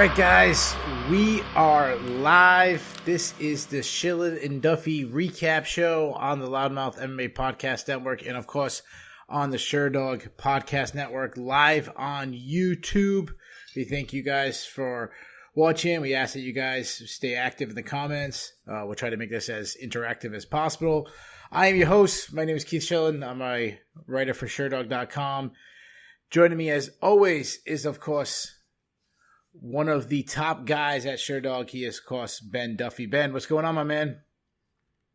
right, guys, we are live. This is the Shillan and Duffy recap show on the Loudmouth MMA Podcast Network and, of course, on the Sherdog Podcast Network, live on YouTube. We thank you guys for watching. We ask that you guys stay active in the comments. We'll try to make this as interactive as possible. I am your host. My name is Keith Shillan. I'm a writer for Sherdog.com. Joining me, as always, is, of course, one of the top guys at Sherdog. He is, of course, Ben Duffy. Ben, what's going on, my man?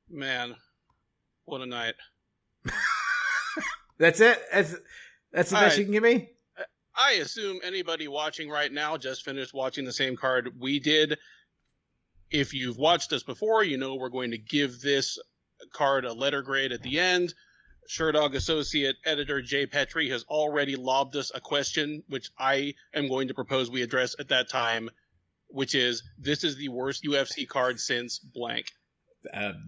Man, what a night. That's it? That's the best you can give me? I assume anybody watching right now just finished watching the same card we did. If you've watched us before, you know we're going to give this card a letter grade at the end. Sherdog Associate Editor Jay Petrie has already lobbed us a question, which I am going to propose we address at that time, which is, this is the worst UFC card since blank.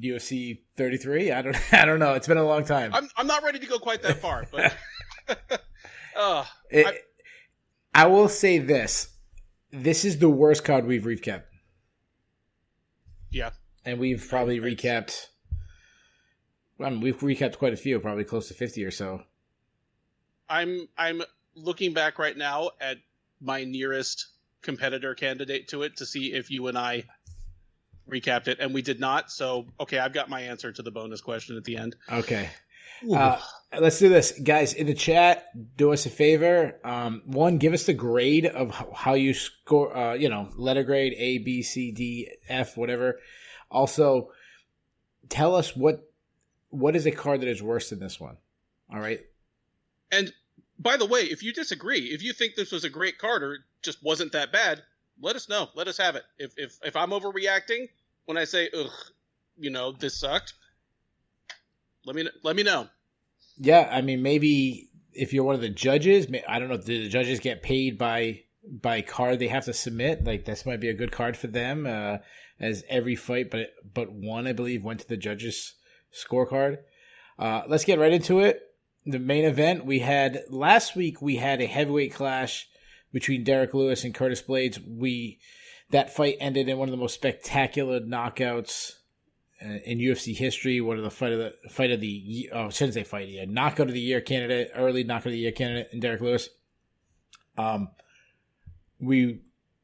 UFC 33? I don't know. It's been a long time. I'm not ready to go quite that far, but I will say this. This is the worst card we've recapped. Yeah. And we've probably recapped... we've recapped quite a few, probably close to 50 or so. I'm looking back right now at my nearest competitor candidate to it to see if you and I recapped it, and we did not. So, okay, I've got my answer to the bonus question at the end. Okay. Let's do this. Guys, in the chat, do us a favor. One, give us the grade of how you score, letter grade, A, B, C, D, F, whatever. Also, tell us what is a card that is worse than this one? All right. And by the way, if you disagree, if you think this was a great card or just wasn't that bad, let us know. Let us have it. If I'm overreacting when I say, ugh, this sucked, let me know. Yeah, I mean, maybe if you're one of the judges, I don't know, do the judges get paid by card they have to submit? Like, this might be a good card for them, as every fight, but one, I believe, went to the judges' scorecard. Let's get right into it. The main event last week, we had a heavyweight clash between Derek Lewis and Curtis Blades. That fight ended in one of the most spectacular knockouts in UFC history. One of the knockout of the year candidate, early knockout of the year candidate in Derek Lewis. We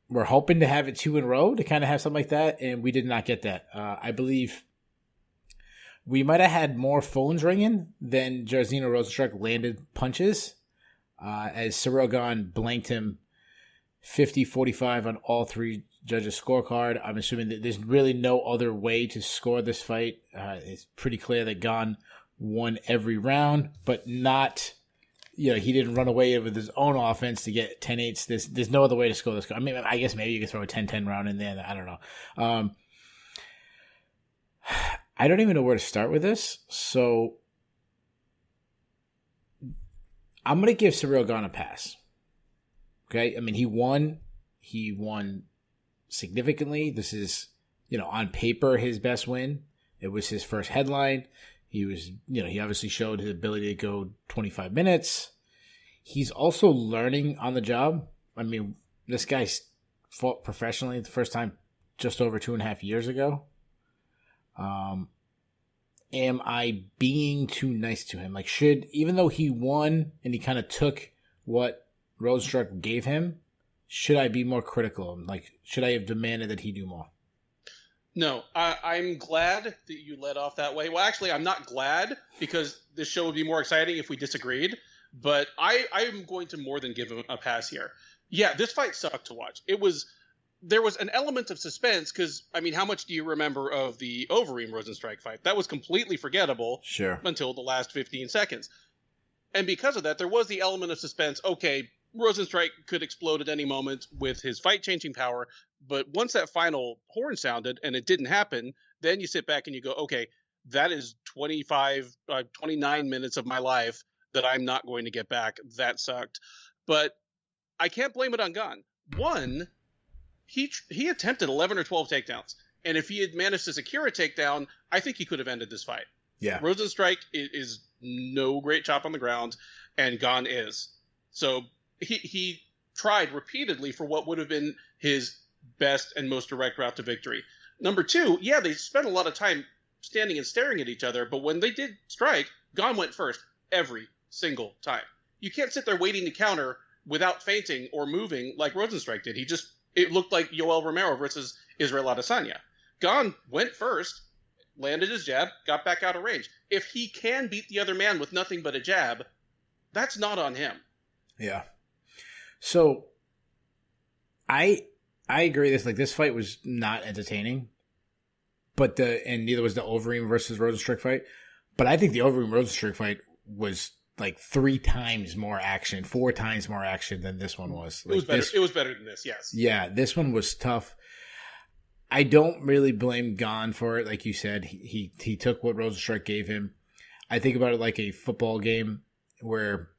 were hoping to have it 2 in a row to kind of have something like that, and we did not get that. I believe we might have had more phones ringing than Jairzinho Rozenstruik landed punches, as Ciryl Gane blanked him 50-45 on all 3 judges' scorecard. I'm assuming that there's really no other way to score this fight. It's pretty clear that Gane won every round, but not, he didn't run away with his own offense to get 10-8s. There's no other way to score this. I mean, I guess maybe you could throw a 10-10 round in there. I don't know. I don't even know where to start with this, so I'm going to give Ciryl Gane a pass. Okay? I mean, he won significantly. This is, on paper, his best win. It was his first headline. He was, he obviously showed his ability to go 25 minutes. He's also learning on the job. I mean, this guy fought professionally the first time just over 2.5 years ago. Am I being too nice to him? Like, even though he won and he kind of took what Rozenstruik gave him, should I be more critical of him? Like, should I have demanded that he do more? No, I'm glad that you led off that way. Well, actually, I'm not glad, because this show would be more exciting if we disagreed. But I'm going to more than give him a pass here. Yeah, this fight sucked to watch. There was an element of suspense because, I mean, how much do you remember of the Overeem Rozenstruik fight? That was completely forgettable until the last 15 seconds. And because of that, there was the element of suspense. Okay, Rozenstruik could explode at any moment with his fight-changing power, but once that final horn sounded and it didn't happen, then you sit back and you go, okay, that is 29 minutes of my life that I'm not going to get back. That sucked. But I can't blame it on Gane. One, he attempted 11 or 12 takedowns. And if he had managed to secure a takedown, I think he could have ended this fight. Yeah. Rozenstruik is no great chop on the ground, and Gane is. So he tried repeatedly for what would have been his best and most direct route to victory. Number two, yeah, they spent a lot of time standing and staring at each other, but when they did strike, Gane went first every single time. You can't sit there waiting to counter without feinting or moving like Rozenstruik did. It looked like Yoel Romero versus Israel Adesanya. Gane went first, landed his jab, got back out of range. If he can beat the other man with nothing but a jab, that's not on him. Yeah. So I agree this fight was not entertaining. And neither was the Overeem versus Rozenstruik fight. But I think the Overeem Rozenstruik fight was like 3 times more action, 4 times more action than this one was. It was better. It was better than this, yes. Yeah, this one was tough. I don't really blame Gane for it. Like you said, he took what Rozenstruik gave him. I think about it like a football game where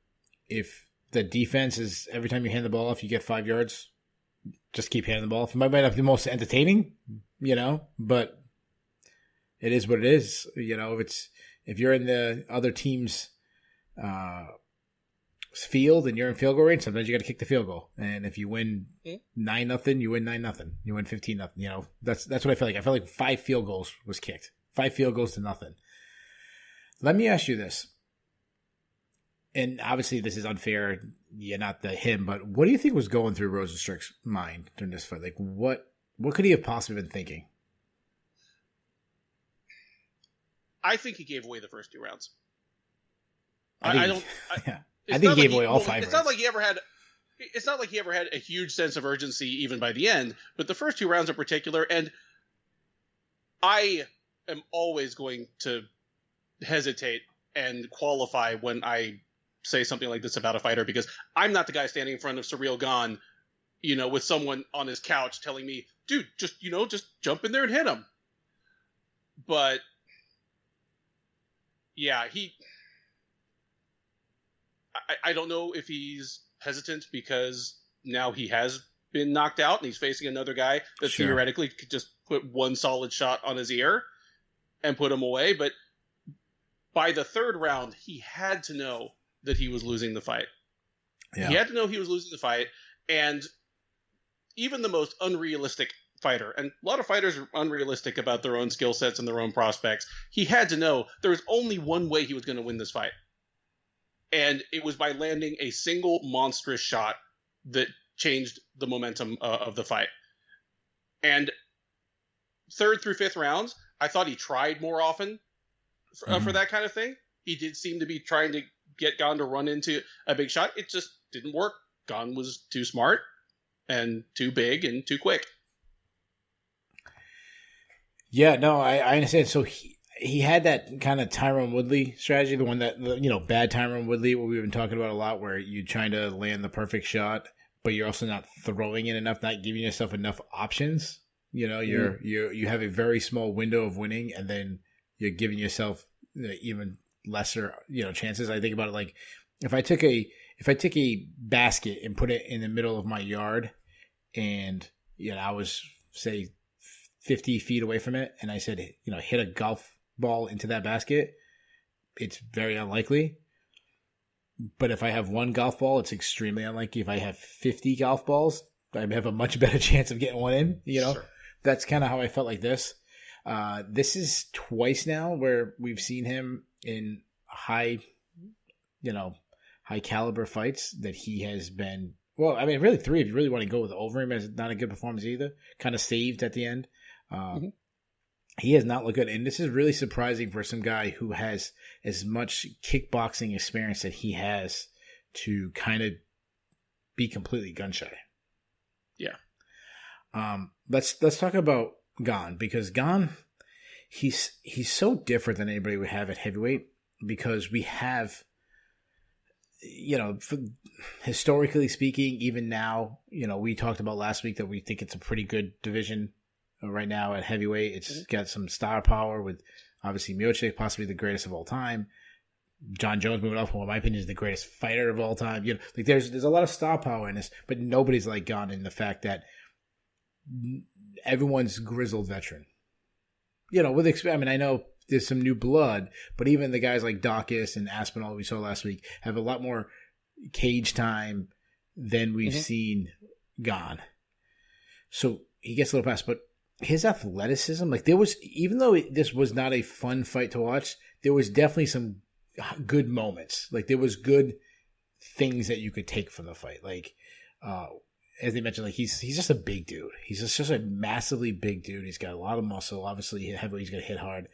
if the defense is every time you hand the ball off, you get 5 yards, just keep handing the ball off. It might not be the most entertaining, but it is what it is. If you're in the other team's field and you're in field goal range, sometimes you got to kick the field goal. And if you win 9-0, you win 9-0. You win 15-0. That's what I feel like. I felt like 5 field goals was kicked. 5 field goals to nothing. Let me ask you this. And obviously this is unfair. You're not him, but what do you think was going through Rozenstruik's mind during this fight? Like what could he have possibly been thinking? I think he gave away the first 2 rounds. I think he gave away all 5 rounds. It's not like he ever had a huge sense of urgency even by the end, but the first 2 rounds in particular, and I am always going to hesitate and qualify when I say something like this about a fighter, because I'm not the guy standing in front of Surreal Gane, with someone on his couch telling me, dude, just jump in there and hit him. But yeah, I don't know if he's hesitant because now he has been knocked out and he's facing another guy that theoretically could just put one solid shot on his ear and put him away. But by the 3rd round, he had to know that he was losing the fight. Yeah. He had to know he was losing the fight. And even the most unrealistic fighter, and a lot of fighters are unrealistic about their own skill sets and their own prospects, he had to know there was only one way he was going to win this fight. And it was by landing a single monstrous shot that changed the momentum of the fight. And 3rd through 5th rounds, I thought he tried more often for that kind of thing. He did seem to be trying to get Gane to run into a big shot. It just didn't work. Gane was too smart and too big and too quick. Yeah, no, I understand. So he had that kind of Tyron Woodley strategy, the one that, bad Tyron Woodley, what we've been talking about a lot, where you're trying to land the perfect shot, but you're also not throwing it enough, not giving yourself enough options. You have a very small window of winning, and then you're giving yourself even lesser, chances. I think about it like if I took a basket and put it in the middle of my yard, and I was say 50 feet away from it, and I said, hit a golf ball into that basket, it's very unlikely. But if I have one golf ball, it's extremely unlikely. If I have 50 golf balls, I have a much better chance of getting one in. Sure. That's kind of how I felt like this. This is twice now where we've seen him in high caliber fights that he has been. Well, I mean, really 3 if you really want to go with Overeem as not a good performance either. Kind of saved at the end. He has not looked good. And this is really surprising for some guy who has as much kickboxing experience that he has to kind of be completely gun shy. Yeah. Let's talk about Gane, because Gane, he's so different than anybody we have at heavyweight, because we have, historically speaking, even now, we talked about last week that we think it's a pretty good division right now at heavyweight. It's got some star power with obviously Miocic, possibly the greatest of all time. John Jones moving up, in my opinion, is the greatest fighter of all time. There's a lot of star power in this, but nobody's like Gane in the fact that everyone's grizzled veteran. I know there's some new blood, but even the guys like Dawkins and Aspinall we saw last week have a lot more cage time than we've seen Gane. So he gets a little past, but his athleticism, like there was, even though this was not a fun fight to watch, there was definitely some good moments. Like there was good things that you could take from the fight. Like, as they mentioned, like he's just a big dude. He's just a massively big dude. He's got a lot of muscle. Obviously, he's going to hit hard.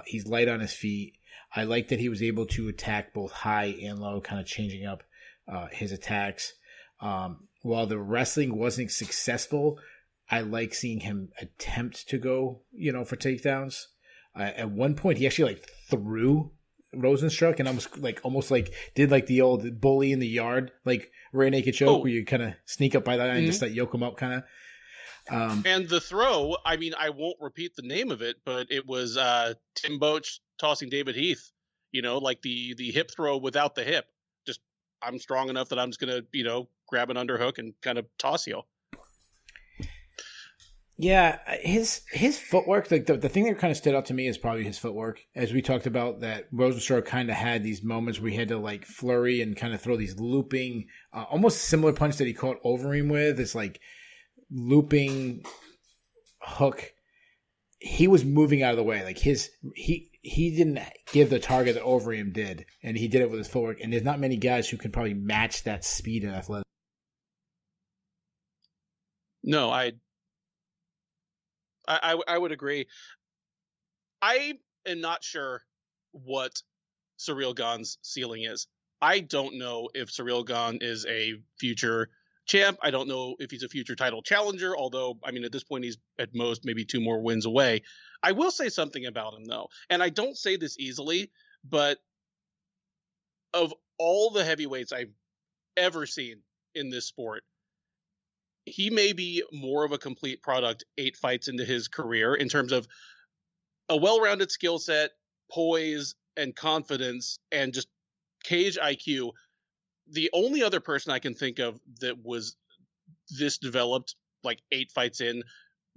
He's light on his feet. I like that he was able to attack both high and low, kind of changing up his attacks. While the wrestling wasn't successful, I like seeing him attempt to go, for takedowns. At one point, he actually like threw Rozenstruik and almost did like the old bully in the yard, like rear naked choke, where you kind of sneak up by that and just like yoke him up, kind of. And the throw, I mean, I won't repeat the name of it, but it was Tim Boach tossing David Heath. Like the hip throw without the hip. Just I'm strong enough that I'm just gonna grab an underhook and kind of toss you. Yeah, his footwork, like the thing that kind of stood out to me is probably his footwork. As we talked about, that Rozenstruik kind of had these moments where he had to like flurry and kind of throw these looping, almost similar punch that he caught Overeem with. It's like looping hook. He was moving out of the way. Like he didn't give the target that Overeem did, and he did it with his footwork. And there's not many guys who can probably match that speed and athleticism. No, I would agree. I am not sure what Ciryl Gane's ceiling is. I don't know if Ciryl Gane is a future champ. I don't know if he's a future title challenger, although, I mean, at this point, he's at most maybe 2 more wins away. I will say something about him, though, and I don't say this easily, but of all the heavyweights I've ever seen in this sport, he may be more of a complete product 8 fights into his career in terms of a well-rounded skill set, poise, and confidence, and just cage IQ. The only other person I can think of that was this developed, like 8 fights in,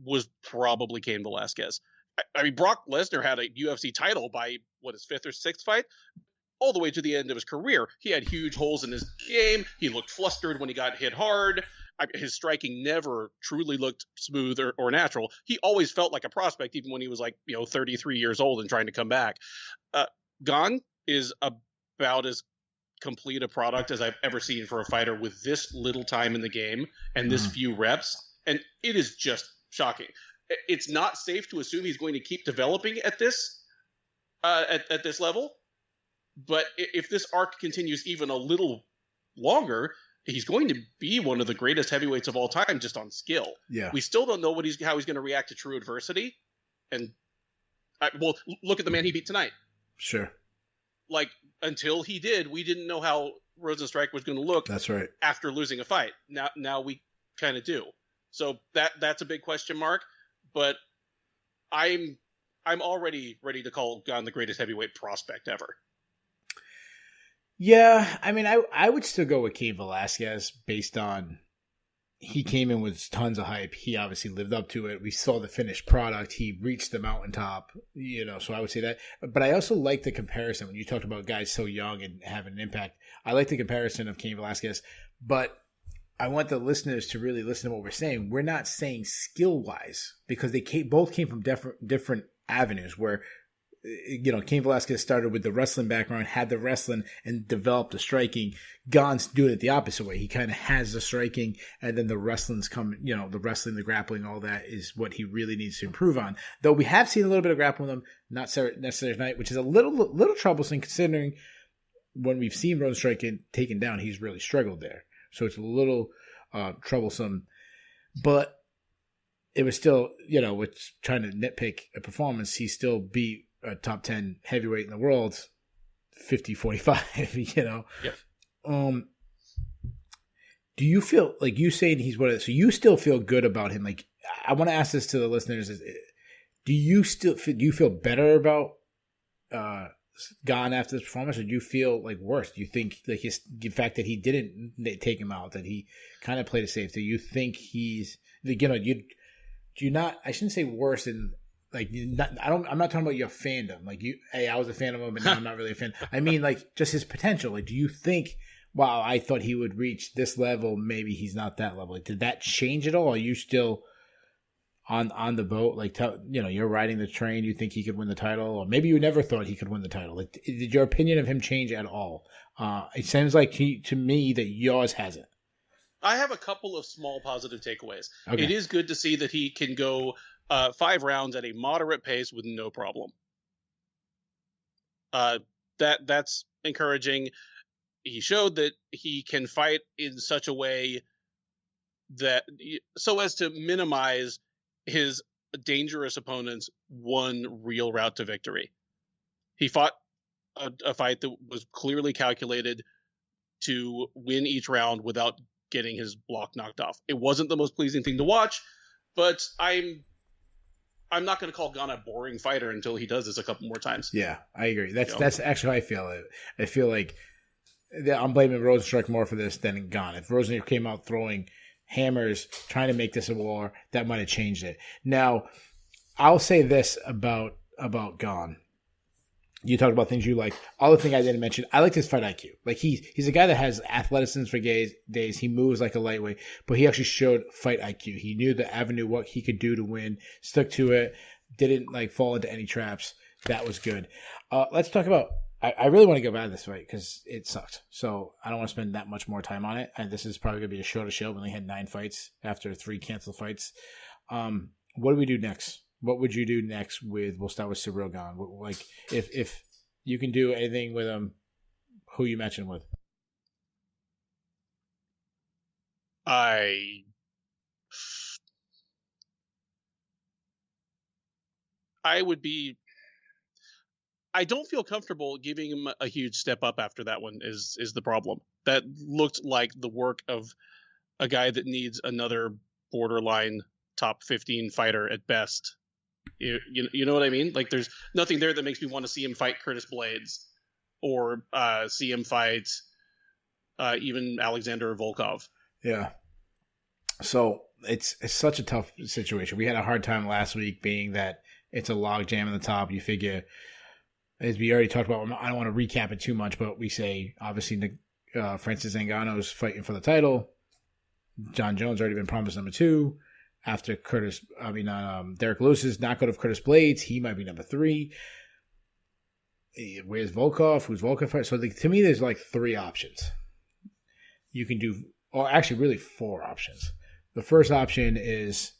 was probably Cain Velasquez. I mean, Brock Lesnar had a UFC title by, his 5th or 6th fight? All the way to the end of his career. He had huge holes in his game. He looked flustered when he got hit hard. His striking never truly looked smooth or natural. He always felt like a prospect, even when he was 33 years old and trying to come back. Gane is about as complete a product as I've ever seen for a fighter with this little time in the game and this few reps. And it is just shocking. It's not safe to assume he's going to keep developing at this at this level. But if this arc continues even a little longer, he's going to be one of the greatest heavyweights of all time just on skill. Yeah. We still don't know how he's going to react to true adversity. And, look at the man he beat tonight. Sure. Until he did, we didn't know how Rozenstruik was going to look. That's right. After losing a fight. Now we kind of do. So that's a big question mark. But I'm already ready to call Gane the greatest heavyweight prospect ever. Yeah, I mean, I would still go with Cain Velasquez based on he came in with tons of hype. He obviously lived up to it. We saw the finished product. He reached the mountaintop, so I would say that. But I also like the comparison when you talked about guys so young and having an impact. I like the comparison of Cain Velasquez, but I want the listeners to really listen to what we're saying. We're not saying skill-wise because they both came from different avenues where Cain Velasquez started with the wrestling background, had the wrestling, and developed the striking. Gane's doing it the opposite way. He kind of has the striking, and then the wrestling's coming. The wrestling, the grappling, all that is what he really needs to improve on. Though we have seen a little bit of grappling with him, not necessarily tonight, which is a little troublesome considering when we've seen Rozenstruik taken down, he's really struggled there. So it's a little troublesome, but it was still, with trying to nitpick a performance, he still beat a top 10 heavyweight in the world, 50-45, Yep. Do you feel like you saying he's so you still feel good about him? Like, I want to ask this to the listeners: do you feel better about Gane after this performance, or do you feel like worse? Do you think like the fact that he didn't take him out, that he kind of played it safe? Do you think he's do you not? I shouldn't say worse in. I'm not talking about your fandom. I was a fan of him, but now I'm not really a fan. I mean, just his potential. Do you think, wow, I thought he would reach this level. Maybe he's not that level. Did that change at all? Or are you still on the boat? Like, you're riding the train. You think he could win the title, or maybe you never thought he could win the title. Like, did your opinion of him change at all? It seems like to me that yours hasn't. I have a couple of small positive takeaways. Okay. It is good to see that he can go 5 rounds at a moderate pace with no problem. That's encouraging. He showed that he can fight in such a way that so as to minimize his dangerous opponent's one real route to victory. He fought a fight that was clearly calculated to win each round without getting his block knocked off. It wasn't the most pleasing thing to watch, but I'm not going to call Gane a boring fighter until he does this a couple more times. Yeah, I agree. That's actually how I feel. I feel like I'm blaming Rozenstruik more for this than Gane. If Rozenstruik came out throwing hammers, trying to make this a war, that might have changed it. Now, I'll say this about Gane. You talked about things you like. All the thing I didn't mention, I like his fight IQ. Like he's a guy that has athleticism for days. He moves like a lightweight, but he actually showed fight IQ. He knew the avenue, what he could do to win, stuck to it, didn't like fall into any traps. That was good. Let's talk about. I really want to go back to this fight because it sucked. So I don't want to spend that much more time on it. And this is probably going to be a shorter show. We only had 9 fights after 3 canceled fights. What do we do next? What would you do next we'll start with Ciryl Gane. Like, if you can do anything with him, who you match him with? I would be... I don't feel comfortable giving him a huge step up after that one is the problem. That looked like the work of a guy that needs another borderline top 15 fighter at best. You know what I mean? Like, there's nothing there that makes me want to see him fight Curtis Blades or see him fight even Alexander Volkov. Yeah. So it's such a tough situation. We had a hard time last week being that it's a log jam in the top. You figure, as we already talked about, I don't want to recap it too much, but we say, obviously, Francis Ngannou's fighting for the title. John Jones already been promised number 2. After Derek Lewis's knockout of Curtis Blades, he might be number 3. Where's Volkov? Who's Volkov fight? So to me, there's like 3 options. You can do, or actually really 4 options. The first option is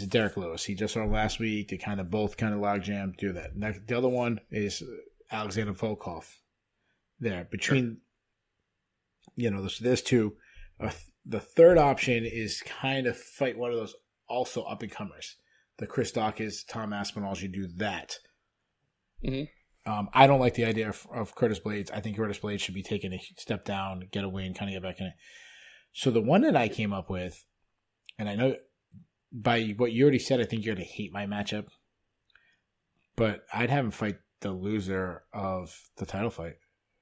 Derek Lewis. He just saw him last week. They both logjam, do that. The other one is Alexander Volkov. There. Between, there's 2. The third option is fight one of those also up-and-comers. The Chris Dawkins, Tom Aspinalls, you do that. Mm-hmm. I don't like the idea of Curtis Blades. I think Curtis Blades should be taking a step down, get a win, get back in it. So the one that I came up with, and I know by what you already said, I think you're going to hate my matchup, but I'd have him fight the loser of the title fight.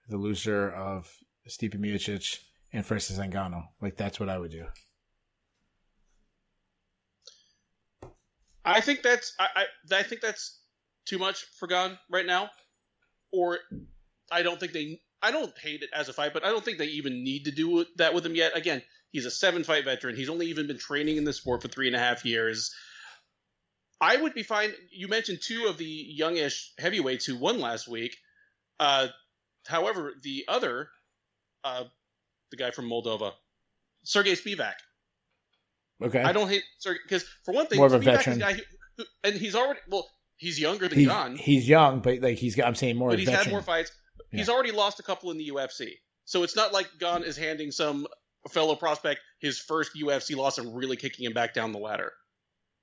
The loser of Stipe Miocic and Francis Ngannou. Like, that's what I would do. I think that's too much for Gane right now. Or I don't hate it as a fight, but I don't think they even need to do that with him yet. Again, he's a 7-fight veteran. He's only even been training in the sport for 3.5 years. I would be fine. You mentioned 2 of the youngish heavyweights who won last week. However, the other, the guy from Moldova, Sergey Spivak. Okay. I don't hate Sergey because, for one thing, more of a Spivak veteran. is a guy and he's already he's younger than Gane. He's young, but like I'm saying more. But he's veteran. had more fights. Yeah. He's already lost a couple in the UFC, so it's not like Gane is handing some fellow prospect his first UFC loss and really kicking him back down the ladder.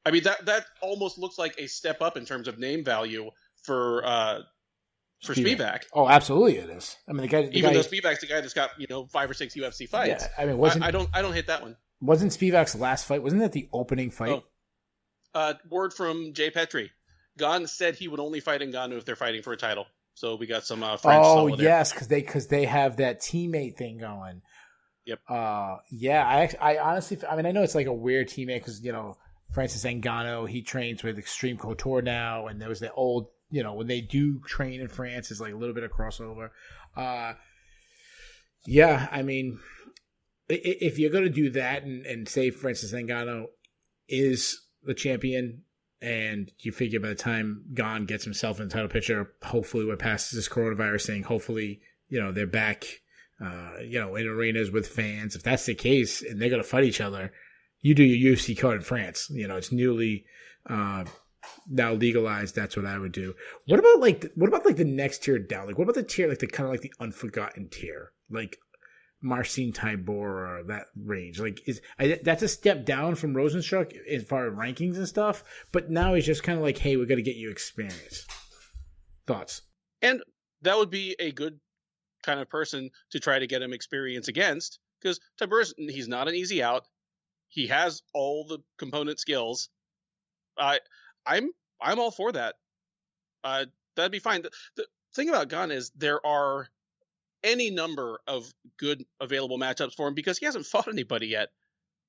I mean, that almost looks like a step up in terms of name value for Spivak. Oh, absolutely, it is. I mean, though Spivak's the guy that's got 5 or 6 UFC fights. Yeah, I mean, I don't hit that one. Wasn't Spivak's last fight? Wasn't that the opening fight? Oh. Word from Jay Petrie. Gane said he would only fight Ngannou if they're fighting for a title. So we got some French. Oh yes, because they have that teammate thing going. Yep. Yeah. I honestly, I mean, I know it's like a weird teammate because Francis Ngannou, he trains with Extreme Couture now, and there was the old, when they do train in France, it's like a little bit of crossover. Yeah, I mean, if you're going to do that and say Francis Ngannou is the champion, and you figure by the time Gane gets himself in the title picture, hopefully we're past this coronavirus thing. Hopefully, they're back, in arenas with fans. If that's the case and they're going to fight each other, you do your UFC card in France. It's newly now legalized. That's what I would do. What about the next tier down? Like, what about the tier, like the kind of like the unforgotten tier? Like, Marcin Tybor or that range, that's a step down from Rozenstruik as far as rankings and stuff. But now he's just kind of like, hey, we're gonna get you experience. Thoughts? And that would be a good kind of person to try to get him experience against, because Tybor, he's not an easy out. He has all the component skills. I'm all for that. That'd be fine. The thing about Gane is there are any number of good available matchups for him because he hasn't fought anybody yet.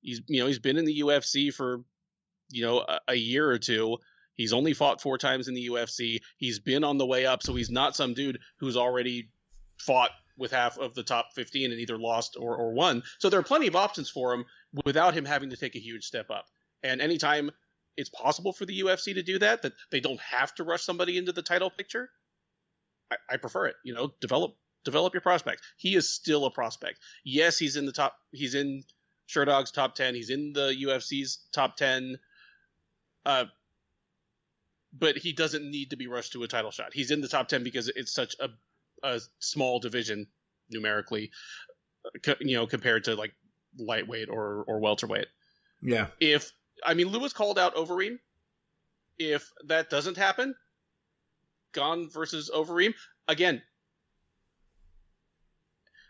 He's been in the UFC for a year or two. He's only fought 4 times in the UFC. He's been on the way up, so he's not some dude who's already fought with half of the top 15 and either lost or won. So there are plenty of options for him without him having to take a huge step up. And anytime it's possible for the UFC to do that they don't have to rush somebody into the title picture, I prefer it. Develop your prospect. He is still a prospect. Yes, he's in the top. He's in Sherdog's top 10. He's in the UFC's top 10. But he doesn't need to be rushed to a title shot. He's in the top 10 because it's such a small division numerically, compared to like lightweight or welterweight. Yeah. Lewis called out Overeem. If that doesn't happen, Gane versus Overeem again.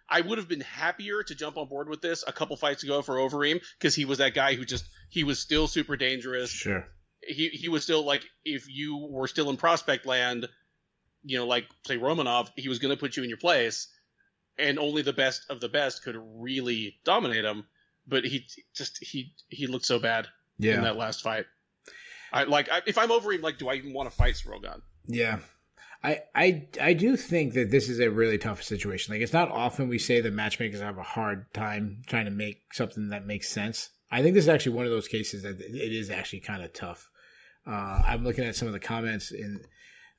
I would have been happier to jump on board with this a couple fights ago for Overeem because he was that guy who he was still super dangerous. Sure. He was still like, if you were still in prospect land, like say Romanov, he was going to put you in your place, and only the best of the best could really dominate him. But he looked so bad in that last fight. If I'm Overeem, do I even want to fight Srogan? Yeah. I do think that this is a really tough situation. Like, it's not often we say that matchmakers have a hard time trying to make something that makes sense. I think this is actually one of those cases that it is actually kind of tough. I'm looking at some of the comments in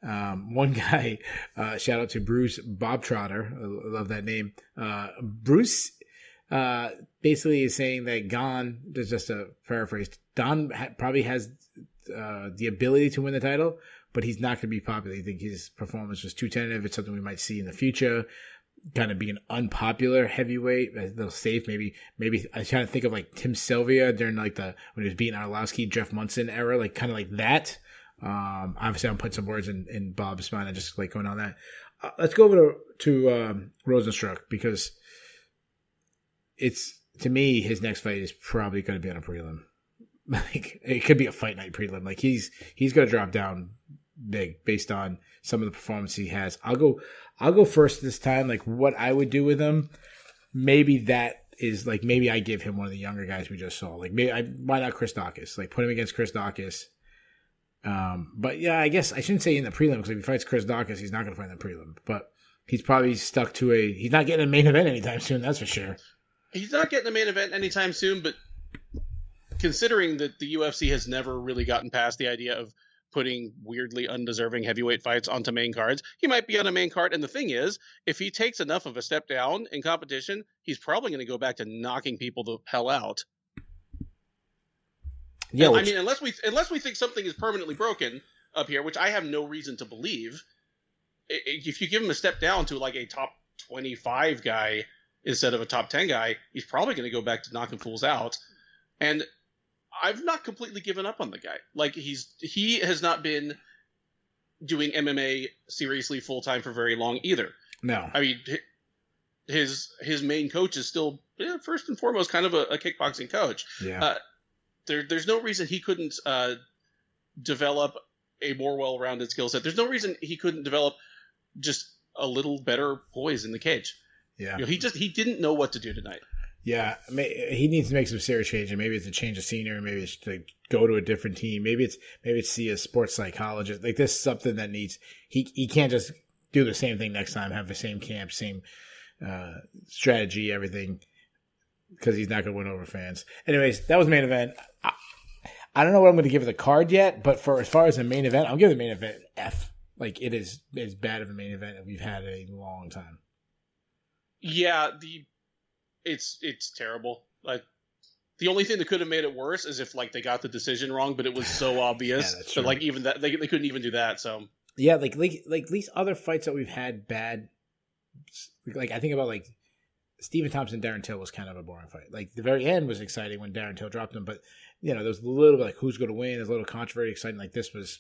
one guy, shout out to Bruce Bobtrotter. I love that name. Bruce basically is saying that Gane, there's just a paraphrase, Don probably has the ability to win the title, but he's not going to be popular. I think his performance was too tentative. It's something we might see in the future. Kind of be an unpopular heavyweight, a little safe. Maybe I was trying to think of like Tim Sylvia during like when he was beating Arlovsky, Jeff Munson era, like kind of like that. Obviously, I'm putting some words in Bob's mind. I just like going on that. Let's go over to Rozenstruik, because it's, to me, his next fight is probably going to be on a prelim. Like, it could be a fight night prelim. Like, he's going to drop down big based on some of the performance he has. I'll go first this time. Like, what I would do with him, maybe that is like, maybe I give him one of the younger guys we just saw. Like, why not Chris Daukaus? Like, put him against Chris Daukaus. But yeah, I guess I shouldn't say in the prelim, because if he fights Chris Daukaus, he's not going to fight in the prelim. But he's probably stuck to he's not getting a main event anytime soon. That's for sure. He's not getting a main event anytime soon, but considering that the UFC has never really gotten past the idea of putting weirdly undeserving heavyweight fights onto main cards, he might be on a main card. And the thing is, if he takes enough of a step down in competition, he's probably going to go back to knocking people the hell out. Yeah, unless we think something is permanently broken up here, which I have no reason to believe. If you give him a step down to like a top 25 guy instead of a top 10 guy, he's probably going to go back to knocking fools out. And I've not completely given up on the guy. Like, he has not been doing MMA seriously full time for very long either. No, I mean, his main coach is still first and foremost kind of a kickboxing coach. Yeah. There's no reason he couldn't develop a more well-rounded skill set. There's no reason he couldn't develop just a little better poise in the cage. Yeah. He didn't know what to do tonight. Yeah, he needs to make some serious change, and maybe it's a change of scenery, maybe it's to go to a different team, maybe it's see a sports psychologist. Like, this is something that needs, he can't just do the same thing next time, have the same camp, same strategy, everything, because he's not going to win over fans. Anyways, that was main event. I don't know what I'm going to give the card yet, but for as far as the main event, I'm giving the main event F. Like, it is as bad of a main event that we've had in a long time. Yeah, it's terrible. Like, the only thing that could have made it worse is if like they got the decision wrong, but it was so obvious that like even that they couldn't even do that. So yeah, like these other fights that we've had bad. Like I think about like Stephen Thompson, Darren Till was kind of a boring fight. Like the very end was exciting when Darren Till dropped him, but there was a little bit like who's going to win. There's a little controversy, exciting. Like this was,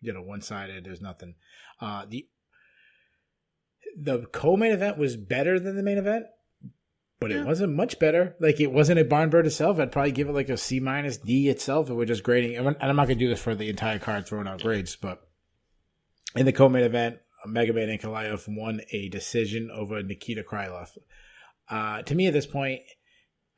one-sided. There's nothing. The co-main event was better than the main event, but it wasn't much better. Like it wasn't a barn burner itself. I'd probably give it like a C- D itself. If we're just grading, and I'm not going to do this for the entire card, throwing out grades, but in the co-main event, Magomed Ankalaev won a decision over Nikita Krylov. To me at this point,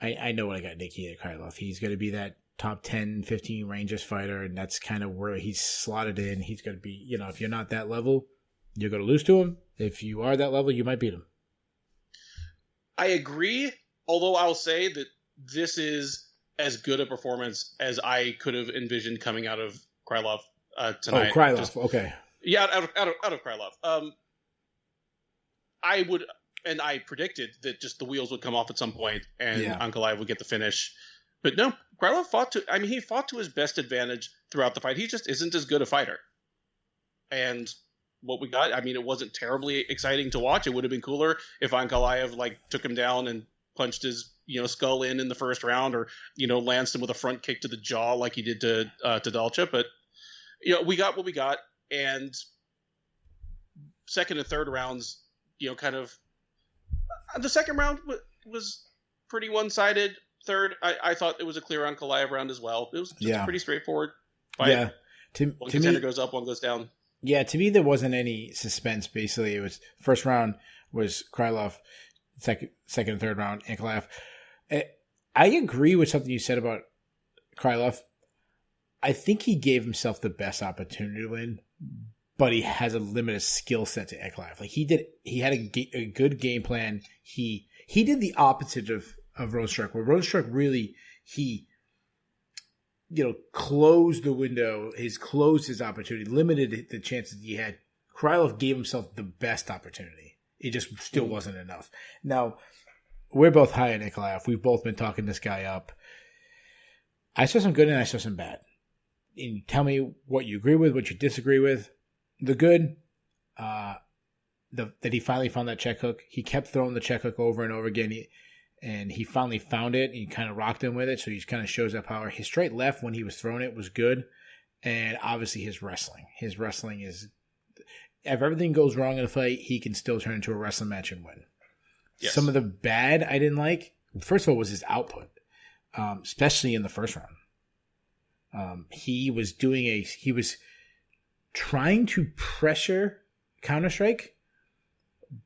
I know what I got Nikita Krylov. He's going to be that top 10, 15 ranges fighter, and that's kind of where he's slotted in. He's going to be, if you're not that level, you're going to lose to him. If you are that level, you might beat him. I agree, although I'll say that this is as good a performance as I could have envisioned coming out of Krylov tonight. Oh, Krylov, okay. Yeah, out of Krylov. I predicted that just the wheels would come off at some point and Ankalaev would get the finish. But no, Krylov fought to his best advantage throughout the fight. He just isn't as good a fighter. And what we got, it wasn't terribly exciting to watch. It would have been cooler if Ankalaev took him down and punched his skull in the first round, or lanced him with a front kick to the jaw like he did to Dalcha. But we got what we got, and second and third rounds, kind of the second round was pretty one-sided. Third, I thought it was a clear Ankalaev round as well. It was just a pretty straightforward fight. Yeah, one contender goes up, one goes down. Yeah, to me, there wasn't any suspense. Basically, it was first round was Krylov, second and third round, Ankalaev. I agree with something you said about Krylov. I think he gave himself the best opportunity to win, but he has a limited skill set to Ankalaev. Like he had a good game plan. He did the opposite of Rozenstruik, where Rozenstruik really closed the window, closed his opportunity, limited the chances he had. Krylov gave himself the best opportunity. It just still wasn't enough. Now, we're both high on Ankalaev. We've both been talking this guy up. I saw some good and I saw some bad. And tell me what you agree with, what you disagree with. The good, that he finally found that check hook. He kept throwing the check hook over and over again. And he finally found it, and he kind of rocked him with it, so he kind of shows that power. His straight left when he was throwing it was good, and obviously his wrestling. His wrestling is, if everything goes wrong in a fight, he can still turn into a wrestling match and win. Yes. Some of the bad I didn't like, first of all, was his output, especially in the first round. He was trying to pressure counter-strike,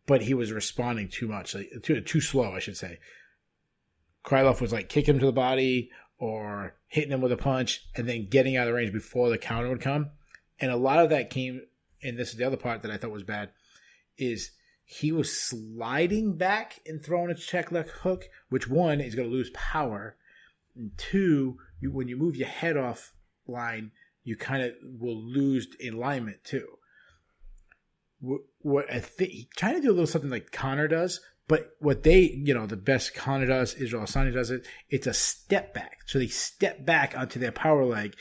but he was responding too much, too slow, I should say. Krylov was kicking him to the body or hitting him with a punch and then getting out of the range before the counter would come. And a lot of that came, and this is the other part that I thought was bad, is he was sliding back and throwing a check left hook, which one is going to lose power. And two, when you move your head off line, you kind of will lose alignment too. What I think, he's trying to do a little something like Connor does, but what the best Connor does, Israel Asani does it, it's a step back. So they step back onto their power leg,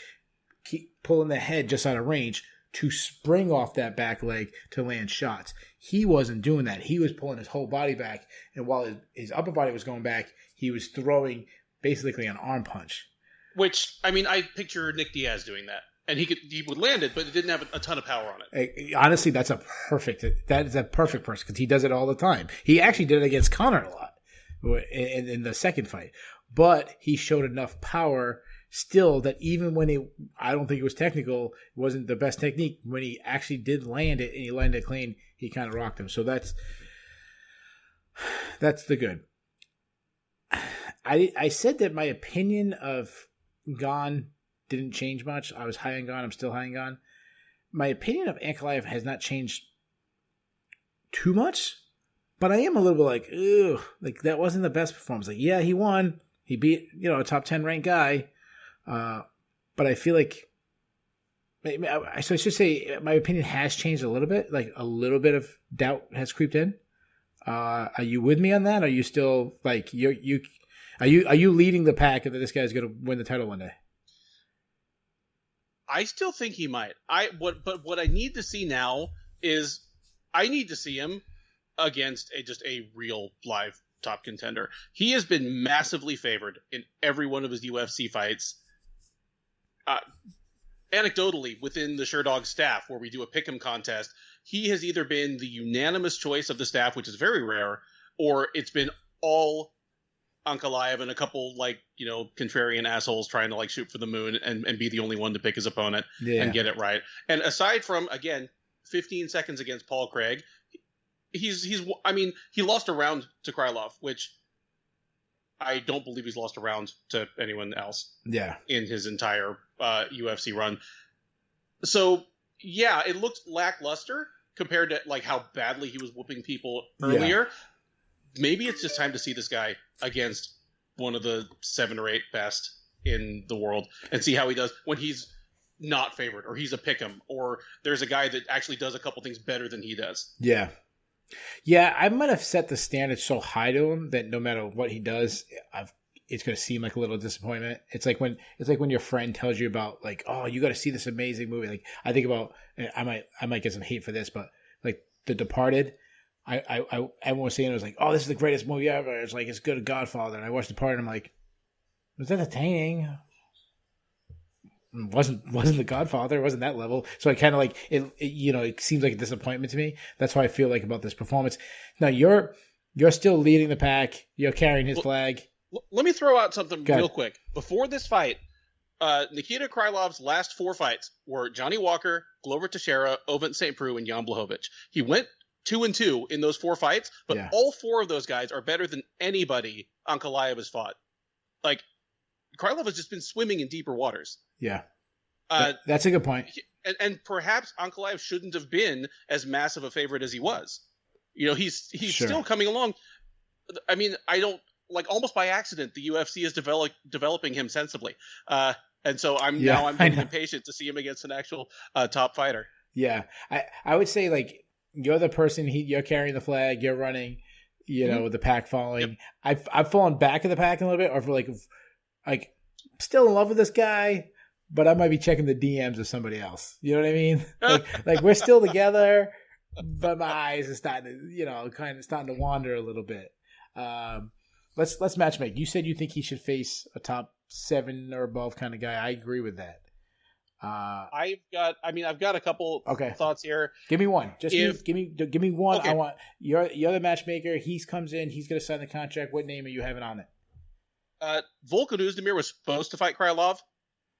keep pulling their head just out of range to spring off that back leg to land shots. He wasn't doing that. He was pulling his whole body back, and while his upper body was going back, he was throwing basically an arm punch. Which, I picture Nick Diaz doing that. And he would land it, but it didn't have a ton of power on it. Honestly, that is a perfect person because he does it all the time. He actually did it against Connor a lot in the second fight. But he showed enough power still that even when I don't think it was technical, it wasn't the best technique. When he actually did land it and he landed it clean, he kind of rocked him. So that's the good. I said that my opinion of Gane didn't change much. I was high on Gane. I'm still high on Gane. My opinion of Ankalaev has not changed too much, but I am a little bit ew, that wasn't the best performance. Yeah, he won. He beat, a top 10 ranked guy. but I feel like so I should say my opinion has changed a little bit. Like a little bit of doubt has creeped in. Are you with me on that? Are you still like are you leading the pack that this guy's going to win the title one day? I still think he might. But what I need to see now is I need to see him against just a real live top contender. He has been massively favored in every one of his UFC fights. Anecdotally, within the Sherdog staff, where we do a pick'em contest, he has either been the unanimous choice of the staff, which is very rare, or it's been all Ankalaev and a couple contrarian assholes trying to shoot for the moon and be the only one to pick his opponent and get it right. And aside from, again, 15 seconds against Paul Craig, he lost a round to Krylov, which I don't believe he's lost a round to anyone else. Yeah. In his entire UFC run. So yeah, it looked lackluster compared to how badly he was whooping people earlier. Yeah. Maybe it's just time to see this guy against one of the 7 or 8 best in the world and see how he does when he's not favored or he's a pick'em or there's a guy that actually does a couple things better than he does. Yeah. Yeah, I might have set the standard so high to him that no matter what he does, it's going to seem like a little disappointment. It's like when your friend tells you about oh, you got to see this amazing movie. I think about I might get some hate for this, but The Departed, everyone was saying it was oh, this is the greatest movie ever. It's as good as Godfather. And I watched Departed, and I'm like, it was entertaining. It wasn't the Godfather. It wasn't that level. So I kind of it seems like a disappointment to me. That's how I feel about this performance. Now you're still leading the pack. You're carrying his flag. Let me throw out something real quick. Before this fight, Nikita Krylov's last 4 fights were Johnny Walker, Glover Teixeira, Ovent St. Preux, and Jan Blachowicz. He went 2-2 in those 4 fights, but all 4 of those guys are better than anybody Ankalaev has fought. Krylov has just been swimming in deeper waters. Yeah. That's a good point. And perhaps Ankalaev shouldn't have been as massive a favorite as he was. He's still coming along. I mean, I don't almost by accident, the UFC is developing him sensibly. And so I'm getting impatient to see him against an actual top fighter. Yeah. I would say you're the person you're carrying the flag, you're running, the pack following. Yep. I've fallen back of the pack a little bit or for still in love with this guy, but I might be checking the DMs of somebody else. You know what I mean? We're still together, but my eyes are starting to, kind of starting to wander a little bit. Let's matchmake. You said you think he should face a top 7 or above kind of guy. I agree with that. I've got a couple thoughts here. Give me one. Just give me one. Okay. I want you're the matchmaker. He comes in. He's going to sign the contract. What name are you having on it? Volkan Oezdemir was supposed to fight Krylov.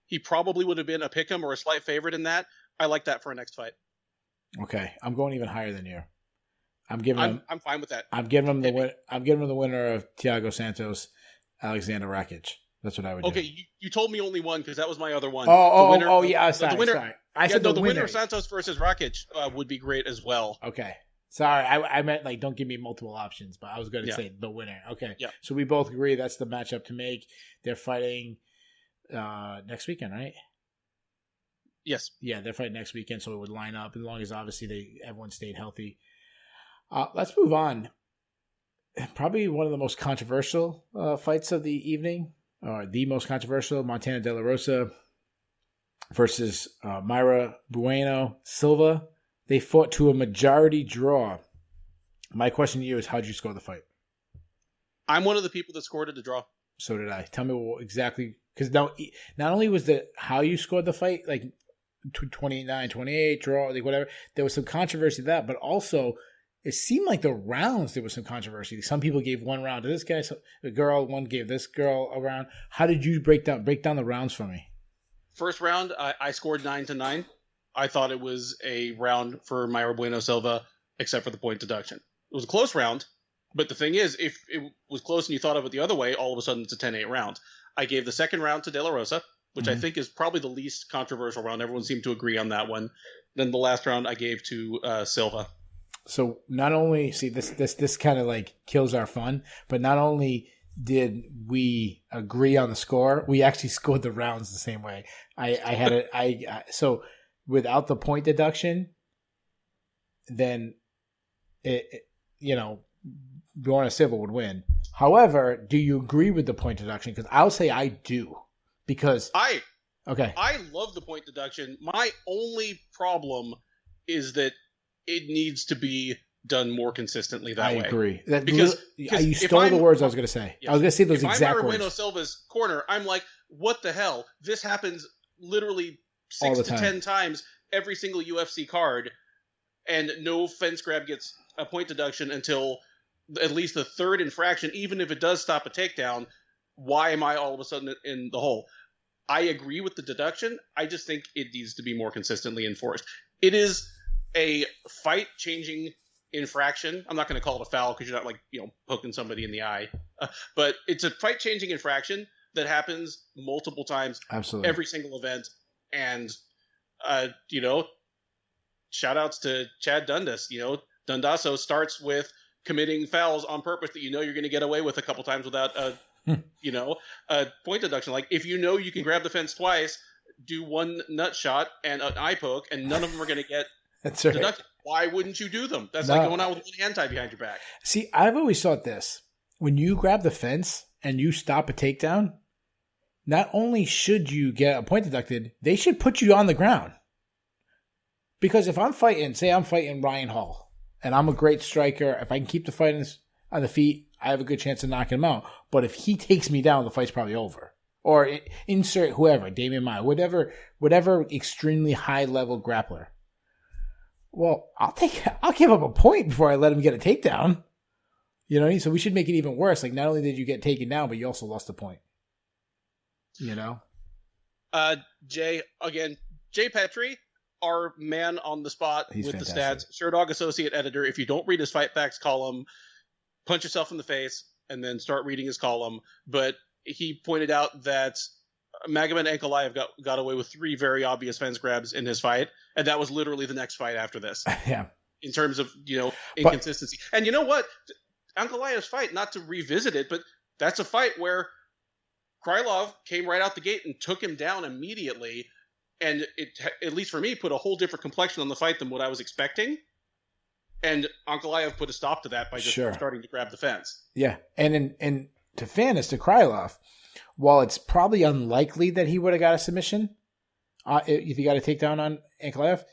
He probably would have been a pick'em or a slight favorite in that. I like that for a next fight. Okay, I'm going even higher than you. I'm fine with that. I'm giving him the winner of Thiago Santos, Alexander Rakic. That's what I would do. Okay, you told me only one because that was my other one. Sorry. I said the winner of Santos versus Rakic would be great as well. Okay. Sorry, I meant don't give me multiple options, but I was going to say the winner. Okay. Yeah. So we both agree that's the matchup to make. They're fighting next weekend, right? Yes. Yeah, they're fighting next weekend, so it would line up as long as obviously everyone stayed healthy. Let's move on. Probably one of the most controversial fights of the evening, or the most controversial, Montana De La Rosa versus Mayra Bueno Silva. They fought to a majority draw. My question to you is, how did you score the fight? I'm one of the people that scored it a draw. So did I. Tell me exactly, because not only was how you scored the fight, 29-28, draw, whatever, there was some controversy to that, but also it seemed like the rounds, there was some controversy. Some people gave one round to this guy, a girl, one gave this girl a round. How did you break down the rounds for me? First round, I scored 9-9. I thought it was a round for Mayra Bueno Silva, except for the point deduction. It was a close round, but the thing is, if it was close and you thought of it the other way, all of a sudden it's a 10-8 round. I gave the second round to De La Rosa, which I think is probably the least controversial round. Everyone seemed to agree on that one. Then the last round I gave to Silva. So not only, see, this kind of kills our fun, but not only did we agree on the score. We actually scored the rounds the same way. So without the point deduction, then Borna Silva would win. However, do you agree with the point deduction? Because I'll say I do. Because I Okay. I love the point deduction. My only problem is that it needs to be done more consistently that way. I agree. Because you stole the words I was going to say. Yes. I was going to say those if exact I'm words. Bueno Silva's corner, I'm like, what the hell? This happens literally 6 to 10 times every single UFC card, and no fence grab gets a point deduction until at least the third infraction, even if it does stop a takedown. Why am I all of a sudden in the hole? I agree with the deduction. I just think it needs to be more consistently enforced. It is a fight-changing infraction. I'm not going to call it a foul because you're not poking somebody in the eye, but it's a fight-changing infraction that happens multiple times, absolutely, every single event. And shout outs to Chad Dundas. Dundasso starts with committing fouls on purpose that you're going to get away with a couple times without a point deduction. Like, if you can grab the fence twice, do one nut shot and an eye poke, and none of them are going to get deducted. Why wouldn't you do them? That's like going out with one hand tied behind your back. See, I've always thought this. When you grab the fence and you stop a takedown, not only should you get a point deducted, they should put you on the ground. Because if I'm fighting Ryan Hall, and I'm a great striker, if I can keep the fight on the feet, I have a good chance of knocking him out. But if he takes me down, the fight's probably over. Or insert whoever, Damian Maia, whatever extremely high-level grappler. Well, I'll give up a point before I let him get a takedown. So we should make it even worse. Like, not only did you get taken down, but you also lost a point. Jay Petrie, our man on the spot. He's with fantastic. The stats. Sherdog Associate Editor. If you don't read his Fight Facts column, punch yourself in the face and then start reading his column. But he pointed out that Magomed Ankalaev got away with 3 very obvious fence grabs in his fight, and that was literally the next fight after this. Yeah. In terms of, inconsistency. And you know what? Ankalaev's fight, not to revisit it, but that's a fight where Krylov came right out the gate and took him down immediately, and it, at least for me, put a whole different complexion on the fight than what I was expecting. And Ankalaev put a stop to that by just starting to grab the fence. Yeah, and to fairness to Krylov, while it's probably unlikely that he would have got a submission if he got a takedown on Ankalaev,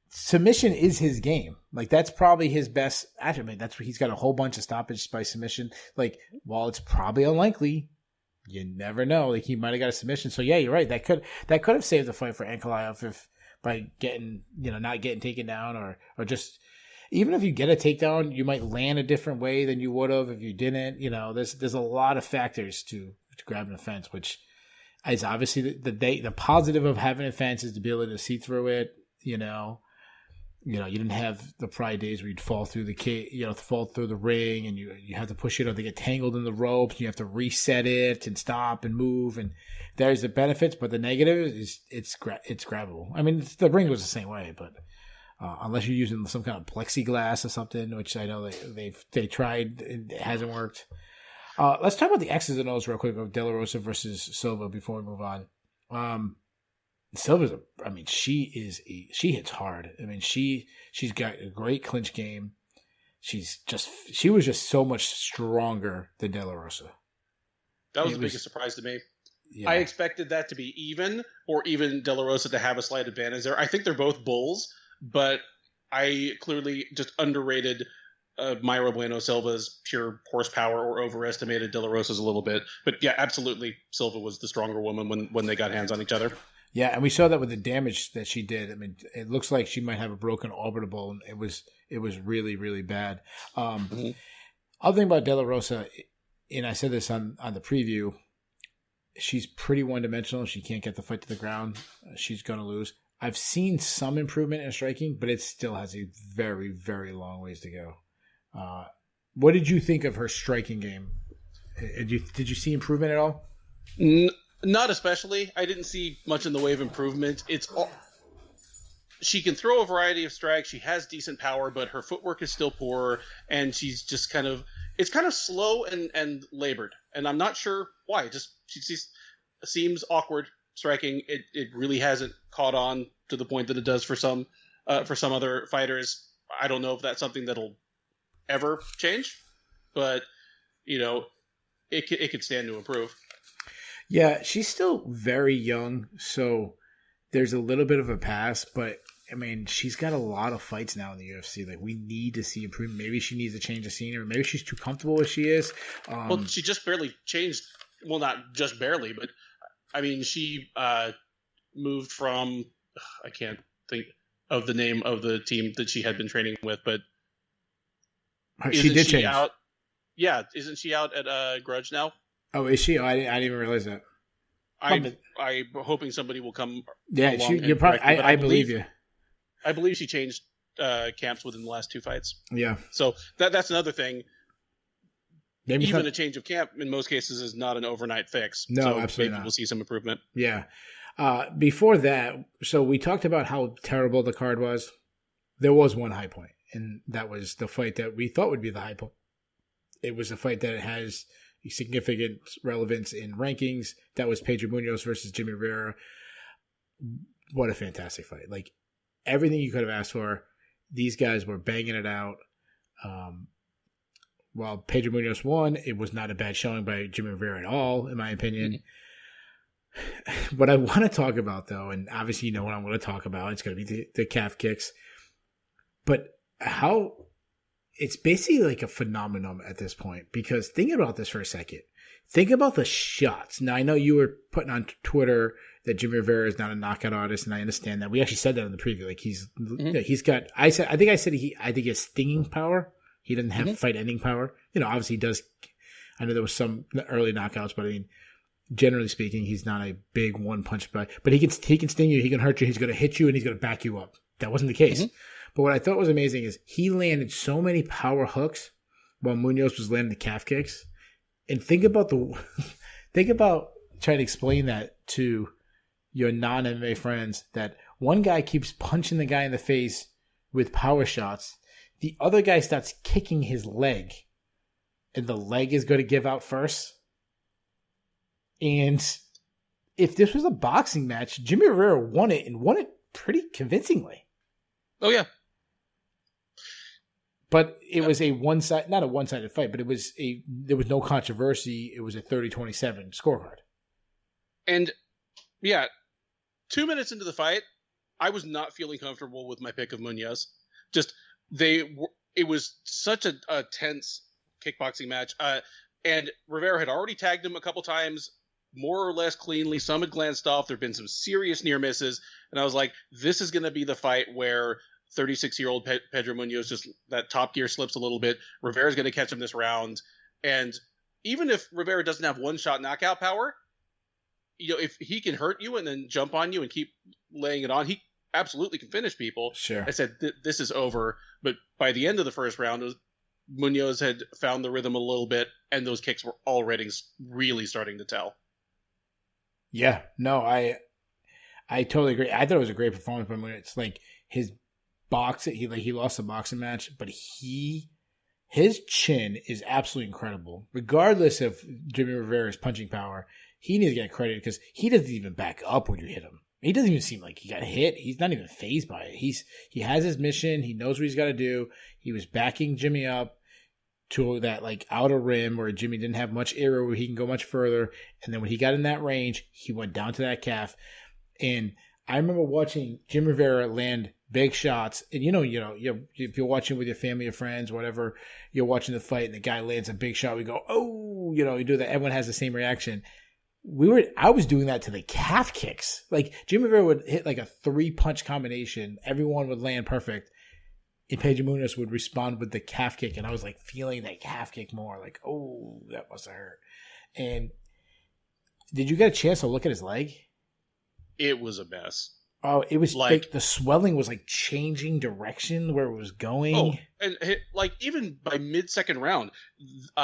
submission is his game. Like, that's probably his best attribute. That's where he's got a whole bunch of stoppage by submission. Like, while it's probably unlikely, you never know. Like, he might have got a submission. So yeah, you're right. That could have saved the fight for Ankalaev if by getting not getting taken down or just. Even if you get a takedown, you might land a different way than you would have if you didn't. There's a lot of factors to grabbing a fence, which is obviously the positive of having a fence is the ability to see through it. You didn't have the prior days where you'd fall through fall through the ring, and you have to push it, or they get tangled in the ropes. And you have to reset it and stop and move. And there's the benefits, but the negative is it's grabbable. I mean, the ring was the same way, but. Unless you're using some kind of plexiglass or something, which I know they tried, it hasn't worked. Let's talk about the X's and O's real quick of De La Rosa versus Silva before we move on. Silva's, she hits hard. I mean, she's got a great clinch game. She was just so much stronger than De La Rosa. That was the biggest surprise to me. Yeah. I expected that to be even, or even De La Rosa to have a slight advantage there. I think they're both bulls. But I clearly just underrated Mayra Bueno Silva's pure horsepower or overestimated De La Rosa's a little bit. But yeah, absolutely, Silva was the stronger woman when they got hands on each other. Yeah, and we saw that with the damage that she did. I mean, it looks like she might have a broken orbital, and it was really, really bad. Other thing about De La Rosa, and I said this on the preview, she's pretty one-dimensional. She can't get the fight to the ground. She's going to lose. I've seen some improvement in striking, but it still has a very, very long ways to go. What did you think of her striking game? Did you see improvement at all? Not especially. I didn't see much in the way of improvement. She can throw a variety of strikes. She has decent power, but her footwork is still poor, and she's just kind of it's kind of slow and labored, and I'm not sure why. She seems awkward striking. It really hasn't caught on to the point that it does for some other fighters. I don't know if that's something that'll ever change, but it could stand to improve. Yeah, she's still very young, so there's a little bit of a pass, but I mean, she's got a lot of fights now in the UFC. Like, we need to see improvement. Maybe she needs to change the scenery. Maybe she's too comfortable as she is. Well, she just barely changed. Well, not just barely, but I mean, she moved from, I can't think of the name of the team that she had been training with, but she did change. Isn't she out at Grudge now? Oh, is she? Oh, I didn't even realize that. I'm hoping somebody will come. Yeah, you're probably. I believe you. I believe she changed camps within the last 2 fights. Yeah. So that's another thing. Maybe even a change of camp in most cases is not an overnight fix. No, so absolutely maybe not. We'll see some improvement. Yeah. Before that, so we talked about how terrible the card was. There was one high point, and that was the fight that we thought would be the high point. It was a fight that has significant relevance in rankings. That was Pedro Munoz versus Jimmy Rivera. What a fantastic fight. Like, everything you could have asked for. These guys were banging it out. While Pedro Munoz won, it was not a bad showing by Jimmy Rivera at all, in my opinion. Mm-hmm. What I want to talk about, though, and obviously you know what I'm going to talk about, it's going to be the calf kicks. But how it's basically like a phenomenon at this point, because think about this for a second. Think about the shots. Now, I know you were putting on Twitter that Jimmy Rivera is not a knockout artist, and I understand that. We actually said that in the preview. Like, he's got. I think I said he has stinging power. He doesn't have fight-ending power. Obviously he does. I know there was some early knockouts, but I mean, generally speaking, he's not a big one-punch guy. But he can sting you. He can hurt you. He's going to hit you, and he's going to back you up. That wasn't the case. Mm-hmm. But what I thought was amazing is he landed so many power hooks while Munoz was landing the calf kicks. And think about trying to explain that to your non-MMA friends, that one guy keeps punching the guy in the face with power shots. The other guy starts kicking his leg, and the leg is going to give out first. And if this was a boxing match, Jimmy Rivera won it, and won it pretty convincingly. Oh, yeah. But it was not a one-sided fight, but there was no controversy. It was a 30-27 scorecard. And yeah, 2 minutes into the fight, I was not feeling comfortable with my pick of Munoz. It was such a tense kickboxing match. And Rivera had already tagged him a couple times, more or less cleanly. Some had glanced off. There had been some serious near misses. And I was like, this is going to be the fight where 36-year-old Pedro Munoz, just that top gear slips a little bit. Rivera's going to catch him this round. And even if Rivera doesn't have one-shot knockout power, if he can hurt you and then jump on you and keep laying it on, he absolutely can finish people. Sure. I said, this is over. But by the end of the first round, Munoz had found the rhythm a little bit, and those kicks were already really starting to tell. Yeah. No, I totally agree. I thought it was a great performance by Munoz. It's like his boxing, he lost the boxing match, but his chin is absolutely incredible. Regardless of Jimmy Rivera's punching power, he needs to get credit because he doesn't even back up when you hit him. He doesn't even seem like he got hit. He's not even fazed by it. He has his mission. He knows what he's got to do. He was backing Jimmy up to that like outer rim where Jimmy didn't have much area where he can go much further. And then when he got in that range, he went down to that calf. And I remember watching Jimmy Rivera land big shots. And if you're watching with your family or friends, whatever, you're watching the fight and the guy lands a big shot, we go, oh, you do that. Everyone has the same reaction. I was doing that to the calf kicks. Like, Jimmy Rivera would hit like a 3-punch combination. Everyone would land perfect. And Pedro Munoz would respond with the calf kick. And I was like feeling that calf kick more. Like, oh, that must have hurt. And did you get a chance to look at his leg? It was a mess. Oh, it was like the swelling was like changing direction where it was going. Oh, and like even by mid-second round,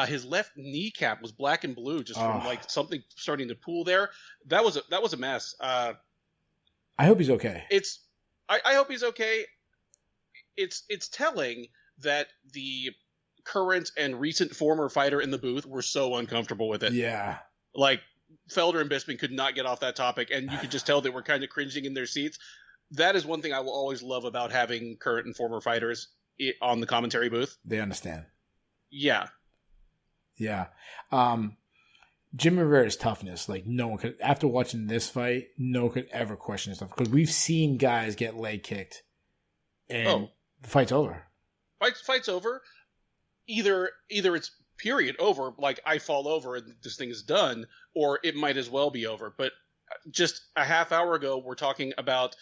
his left kneecap was black and blue just from like something starting to pool there. That was a mess. I hope he's okay. I hope he's okay. It's telling that the current and recent former fighter in the booth were so uncomfortable with it. Yeah. Like, Felder and Bisping could not get off that topic, and you could just tell they were kind of cringing in their seats. That is one thing I will always love about having current and former fighters on the commentary booth. They understand. Yeah. Yeah. Jimmy Rivera's toughness, like, no one could, after watching this fight, no one could ever question his stuff. Because we've seen guys get leg kicked, and the fight's over. Fight's over. Either it's period over, like I fall over and this thing is done, or it might as well be over. But just a half hour ago, we're talking about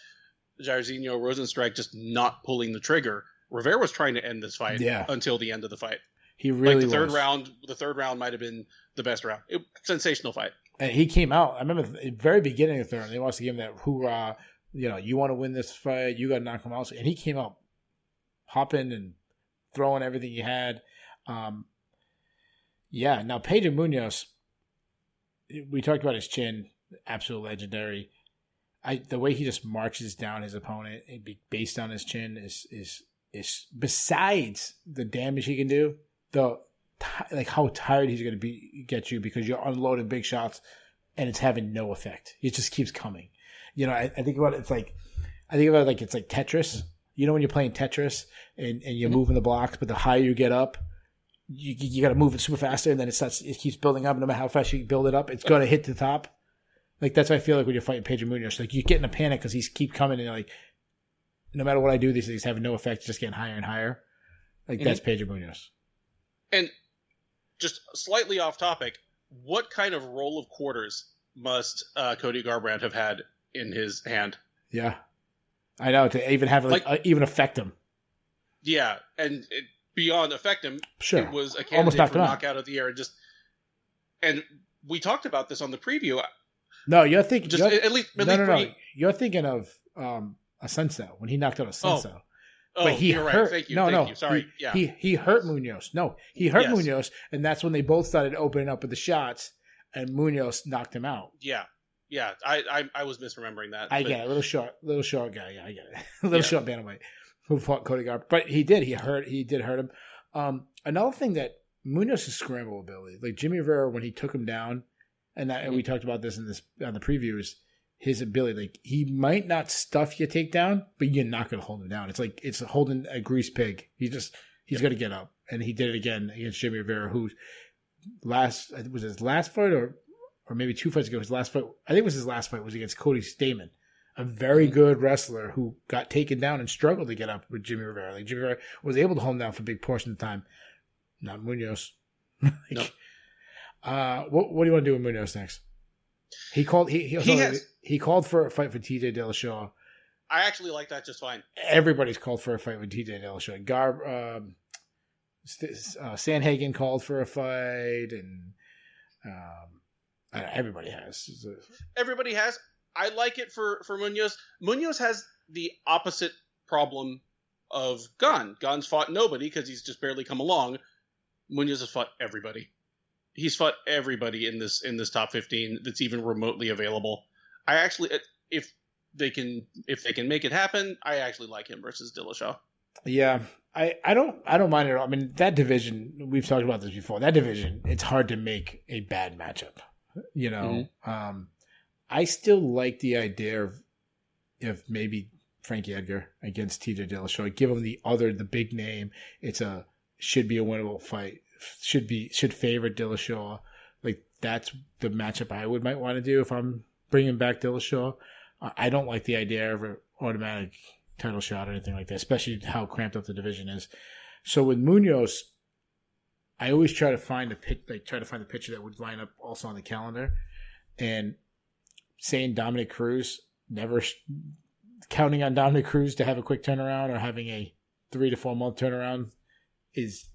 Jairzinho Rozenstruik just not pulling the trigger. Rivera was trying to end this fight until the end of the fight. He really the third round might have been the best round. Sensational fight. And he came out. I remember at the very beginning of the third, they wants to give him that hoorah. You want to win this fight, you got to knock him out. And he came out hopping and throwing everything he had. Now Pedro Munoz, we talked about his chin, absolute legendary. The way he just marches down his opponent based on his chin is besides the damage he can do, how tired he's going to get you because you're unloading big shots and it's having no effect. It just keeps coming. I think about it. It's like Tetris. When you're playing Tetris and you're moving the blocks, but the higher you get up, you got to move it super faster, and then it keeps building up. No matter how fast you build it up, it's going to hit the top. Like, that's what I feel like when you're fighting Pedro Munoz. Like, you get in a panic because he's keep coming, and you're like, no matter what I do, these things have no effect, just getting higher and higher. Like, that's Pedro Munoz. And just slightly off topic, what kind of roll of quarters must Cody Garbrandt have had in his hand? Yeah. I know, to even have even affect him. Yeah, and beyond affect him, sure. It was a candidate for knockout of the year. And we talked about this on the preview. No, you're thinking no. You're thinking of Ascenso when he knocked out Ascenso. But you're right. Thank you. Thank you. Sorry. Yeah. He hurt Munoz. No, he hurt Yes. Munoz, and that's when they both started opening up with the shots, and Munoz knocked him out. Yeah. Yeah. I was misremembering that. I get it. Little short guy. Yeah, I get it. Short bantamweight who fought Cody Garbrandt. But he did hurt him. Another thing that Munoz's scramble ability, like Jimmy Rivera when he took him down, and we talked about this on the previews, his ability, like, he might not stuff your takedown, but you're not going to hold him down. It's like it's holding a grease pig. He's going to get up, and he did it again against Jimmy Rivera, who was his last fight or maybe 2 fights ago. His last fight, I think it was his last fight, was against Cody Stamann, a very good wrestler who got taken down and struggled to get up with Jimmy Rivera. Like, Jimmy Rivera was able to hold him down for a big portion of the time. Not Munoz. No. What do you want to do with Munoz next? He called for a fight for TJ Dillashaw. I actually like that just fine. Everybody's called for a fight with TJ Dillashaw. Sandhagen called for a fight, and everybody has. Everybody has. I like it for Munoz. Munoz has the opposite problem of Gane. Gane's fought nobody because he's just barely come along. Munoz has fought everybody. He's fought everybody in this top 15 that's even remotely available. I actually, if they can make it happen, I actually like him versus Dillashaw. Yeah, I don't mind it at all. I mean, that division, we've talked about this before. That division, it's hard to make a bad matchup. I still like the idea of maybe Frankie Edgar against TJ Dillashaw. Give him the big name. Should be a winnable fight. Should favor Dillashaw. Like, that's the matchup I might want to do if I'm bringing back Dillashaw. I don't like the idea of an automatic title shot or anything like that, especially how cramped up the division is. So with Munoz, I always try to find the picture that would line up also on the calendar. And saying Dominic Cruz, never counting on Dominic Cruz to have a quick turnaround or having a 3 to 4 month turnaround is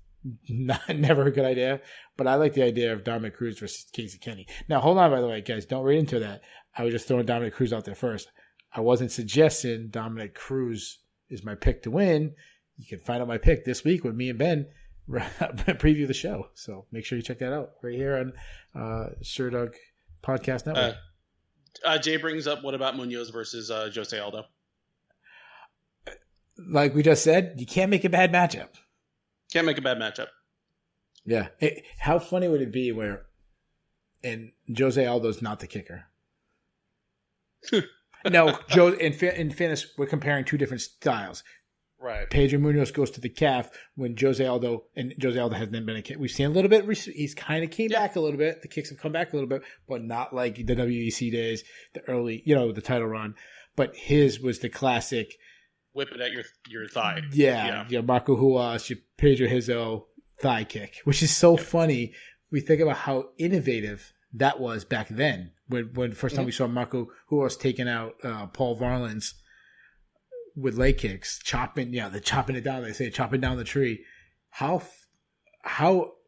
never a good idea. But I like the idea of Dominic Cruz versus Casey Kenny. Now, hold on, by the way, guys. Don't read into that. I was just throwing Dominic Cruz out there first. I wasn't suggesting Dominic Cruz is my pick to win. You can find out my pick this week with me and Ben preview the show. So make sure you check that out right here on Sherdog Podcast Network. Jay brings up, what about Munoz versus Jose Aldo? Like we just said, you can't make a bad matchup. Can't make a bad matchup. Yeah. How funny would it be where, and Jose Aldo's not the kicker? No, Joe. In fairness, we're comparing two different styles. Right. Pedro Munoz goes to the calf when Jose Aldo hasn't been a kick. We've seen a little bit. He's kind of came back a little bit. The kicks have come back a little bit, but not like the WEC days, the early, the title run. But his was the classic. Whip it at your thigh. Yeah. Marco Huas, your Pedro Hizo thigh kick, which is so funny. We think about how innovative that was back then. When the first time we saw Marco Huas taking out Paul Varlins with leg kicks, chopping it down. They say chopping down the tree. How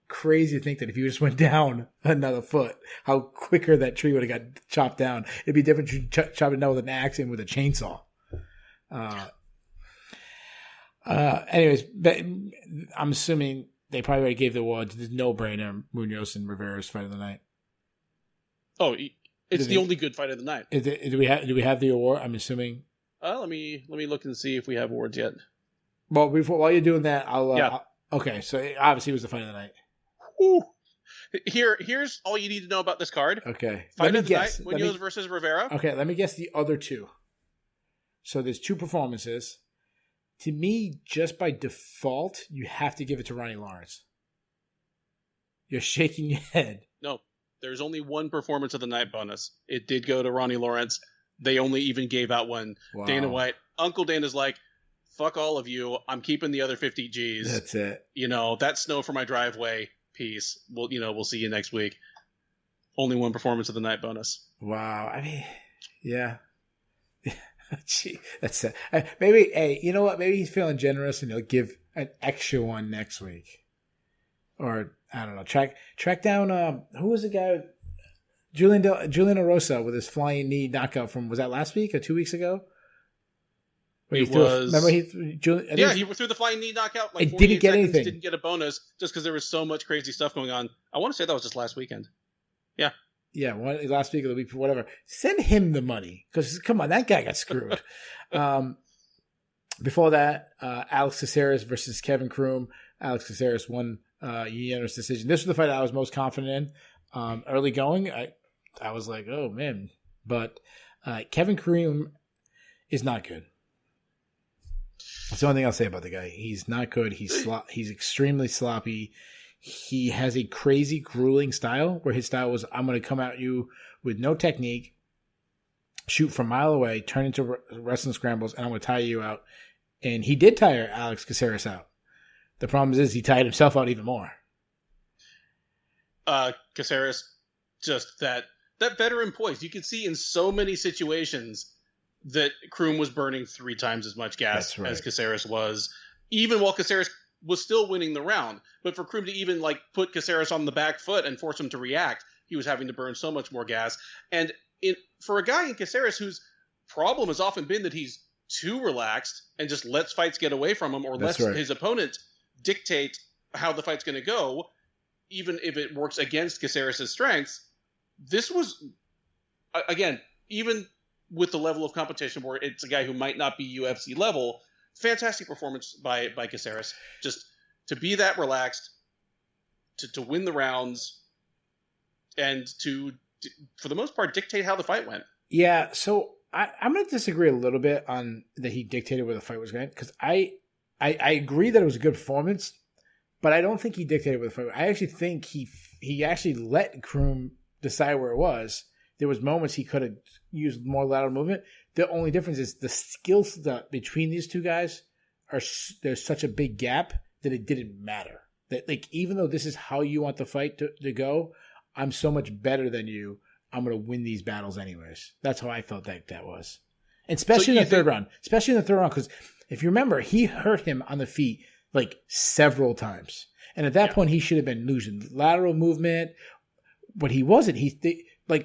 crazy to think that if you just went down another foot, how quicker that tree would have got chopped down. It'd be different chopping down with an axe and with a chainsaw. Anyways, I'm assuming they probably already gave the awards. There's no brainer. Munoz and Rivera's fight of the night. Oh, it's the only good fight of the night. Do we have the award? I'm assuming. Let me look and see if we have awards yet. Well, while you're doing that, okay, so obviously it was the fight of the night. Ooh. Here's all you need to know about this card. Okay. Fight of the night, Munoz versus Rivera. Okay, let me guess the other two. So there's two performances. To me, just by default, you have to give it to Ronnie Lawrence. You're shaking your head. No, there's only one performance of the night bonus. It did go to Ronnie Lawrence. They only even gave out one. Wow. Dana White, Uncle Dana's like, fuck all of you. I'm keeping the other 50 G's. That's it. That's snow for my driveway. Peace. We'll see you next week. Only one performance of the night bonus. Wow. I mean, yeah. Gee, that's it. Maybe, hey, you know what? Maybe he's feeling generous and he'll give an extra one next week. Or, I don't know, track down, who was the guy? Julian Rosa with his flying knee knockout from, was that last week or 2 weeks ago? Remember he threw the flying knee knockout. Like it didn't get anything. Didn't get a bonus just because there was so much crazy stuff going on. I want to say that was just last weekend. Yeah. Yeah, last week or the week before, whatever. Send him the money because come on, that guy got screwed. Before that, Alex Caceres versus Kevin Croom. Alex Caceres won unanimous decision. This was the fight I was most confident in. Early going, I was like, oh man, but Kevin Croom is not good. That's the only thing I'll say about the guy. He's not good. He's extremely sloppy. He has a crazy, grueling style where his style was, I'm going to come at you with no technique, shoot from a mile away, turn into wrestling scrambles, and I'm going to tire you out. And he did tire Alex Caceres out. The problem is he tired himself out even more. Caceres, just that veteran poise. You can see in so many situations that Croom was burning 3 times as much gas as Caceres was, even while Caceres was still winning the round. But for Croom to even put Caceres on the back foot and force him to react, he was having to burn so much more gas. And for a guy in Caceres whose problem has often been that he's too relaxed and just lets fights get away from him or lets his opponent dictate how the fight's going to go, even if it works against Caceres' strengths, this was, again, even with the level of competition where it's a guy who might not be UFC level, fantastic performance by Caceres. Just to be that relaxed, to win the rounds, and to, for the most part, dictate how the fight went. Yeah, so I'm going to disagree a little bit on that he dictated where the fight was going, because I agree that it was a good performance, but I don't think he dictated where the fight was. I actually think he actually let Croom decide where it was. There was moments he could have used more lateral movement. The only difference is the skills between these two guys there's such a big gap that it didn't matter. That even though this is how you want the fight to go, I'm so much better than you. I'm going to win these battles anyways. That's how I felt that was. And especially in the third round. Especially in the third round, because if you remember, he hurt him on the feet several times. And at that point, he should have been losing lateral movement, but he wasn't.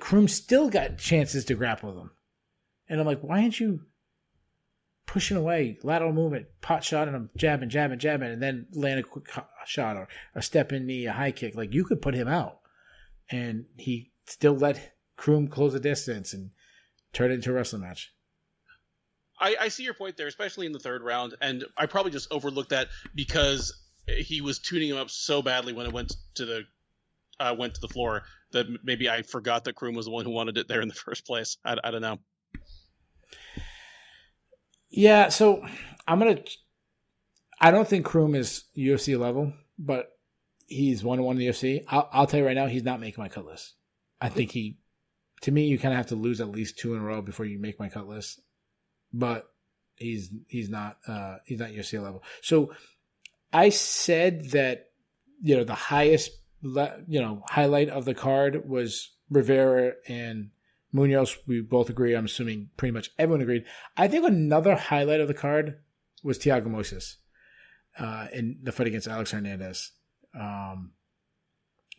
Croom still got chances to grapple with him. And I'm like, why aren't you pushing away, lateral movement, pot shot and him, jabbing, and then land a quick shot or a step in knee, a high kick. You could put him out. And he still let Croom close the distance and turn it into a wrestling match. I see your point there, especially in the third round, and I probably just overlooked that because he was tuning him up so badly when it went to the floor that maybe I forgot that Croom was the one who wanted it there in the first place. I don't know. Yeah, so I don't think Croom is UFC level, but he's 1-1 in the UFC. I'll tell you right now, he's not making my cut list. I think to me, you kind of have to lose at least 2 in a row before you make my cut list. But he's not UFC level. So I said that, the highest, highlight of the card was Rivera and Munoz. We both agree. I'm assuming pretty much everyone agreed. I think another highlight of the card was Thiago Moses in the fight against Alex Hernandez.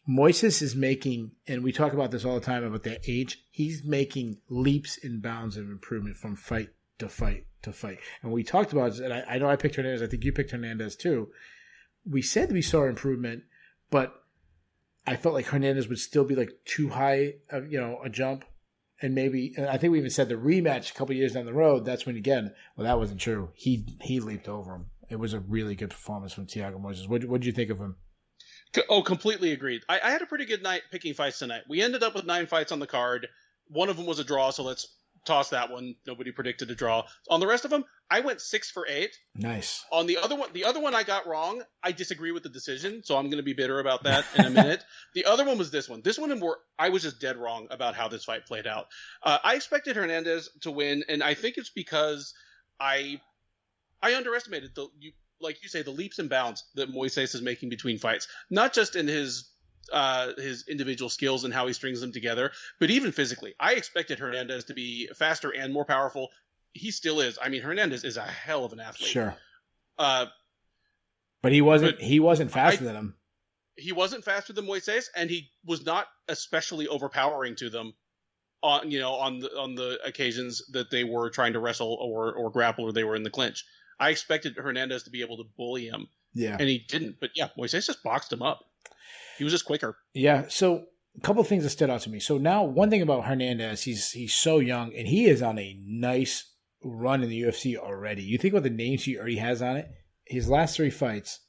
Moises is making, and we talk about this all the time about their age, he's making leaps and bounds of improvement from fight to fight to fight. And we talked about, and I know I picked Hernandez, I think you picked Hernandez too. We said we saw improvement, but I felt like Hernandez would still be like too high, a jump. And I think we even said the rematch a couple years down the road, that's when again, well, that wasn't true. He leaped over him. It was a really good performance from Thiago Moses. What did you think of him? Oh, completely agreed. I had a pretty good night picking fights tonight. We ended up with 9 fights on the card. One of them was a draw, so let's toss that one. Nobody predicted a draw. On the rest of them, I went 6 for 8. Nice. On the other one I got wrong. I disagree with the decision, so I'm going to be bitter about that in a minute. The other one was this one. This one, I was just dead wrong about how this fight played out. I expected Hernandez to win, and I think it's because I underestimated like you say, the leaps and bounds that Moises is making between fights, not just in his individual skills and how he strings them together, but even physically. I expected Hernandez to be faster and more powerful. He still is. I mean, Hernandez is a hell of an athlete. Sure. But he wasn't faster than him. He wasn't faster than Moises, and he was not especially overpowering to them on the occasions that they were trying to wrestle or grapple or they were in the clinch. I expected Hernandez to be able to bully him. Yeah. And he didn't. But yeah, Moises just boxed him up. He was just quicker. Yeah. So a couple of things that stood out to me. So now one thing about Hernandez, he's so young and he is on a nice run in the UFC already. You think about the names he already has on it. His last 3 fights,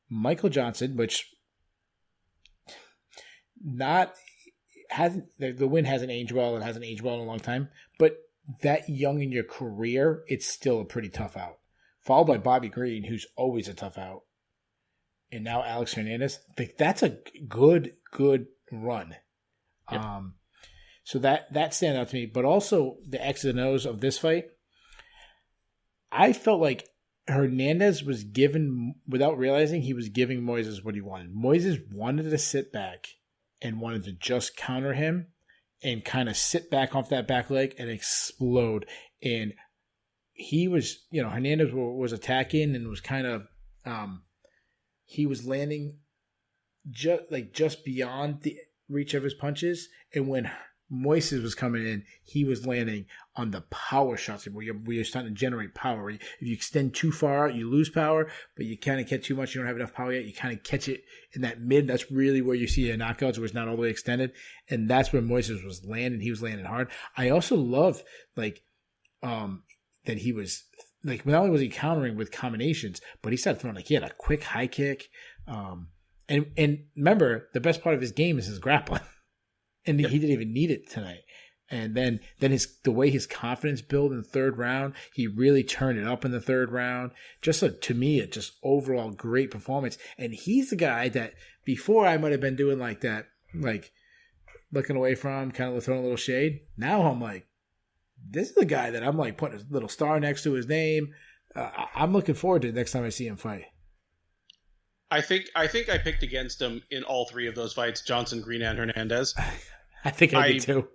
Michael Johnson, which the win hasn't aged well. It hasn't aged well in a long time. But that young in your career, it's still a pretty tough out. Followed by Bobby Green, who's always a tough out. And now Alex Hernandez. That's a good run. Yep. So that stands out to me. But also the X's and O's of this fight, I felt like Hernandez was given, without realizing, he was giving Moises what he wanted. Moises wanted to sit back and wanted to just counter him and kind of sit back off that back leg and explode. And he was, Hernandez was attacking and was kind of, he was landing just beyond the reach of his punches. And when Moises was coming in, he was landing on the power shots where you're starting to generate power. If you extend too far out, you lose power, but you kind of catch too much, you don't have enough power yet. You kind of catch it in that mid. That's really where you see the knockouts, where it's not all the way extended. And that's where Moises was landing. He was landing hard. I also love, that he was, not only was he countering with combinations, but he started throwing, he had a quick high kick. And remember, the best part of his game is his grappling. And he didn't even need it tonight. And then the way his confidence built in the 3rd round, he really turned it up in the 3rd round. To me, a just overall great performance. And he's the guy that before I might have been doing like that, looking away from, kind of throwing a little shade. Now I'm like, this is the guy that I'm putting a little star next to his name. I'm looking forward to the next time I see him fight. I think I picked against him in all 3 of those fights, Johnson, Green, and Hernandez. I think I did too.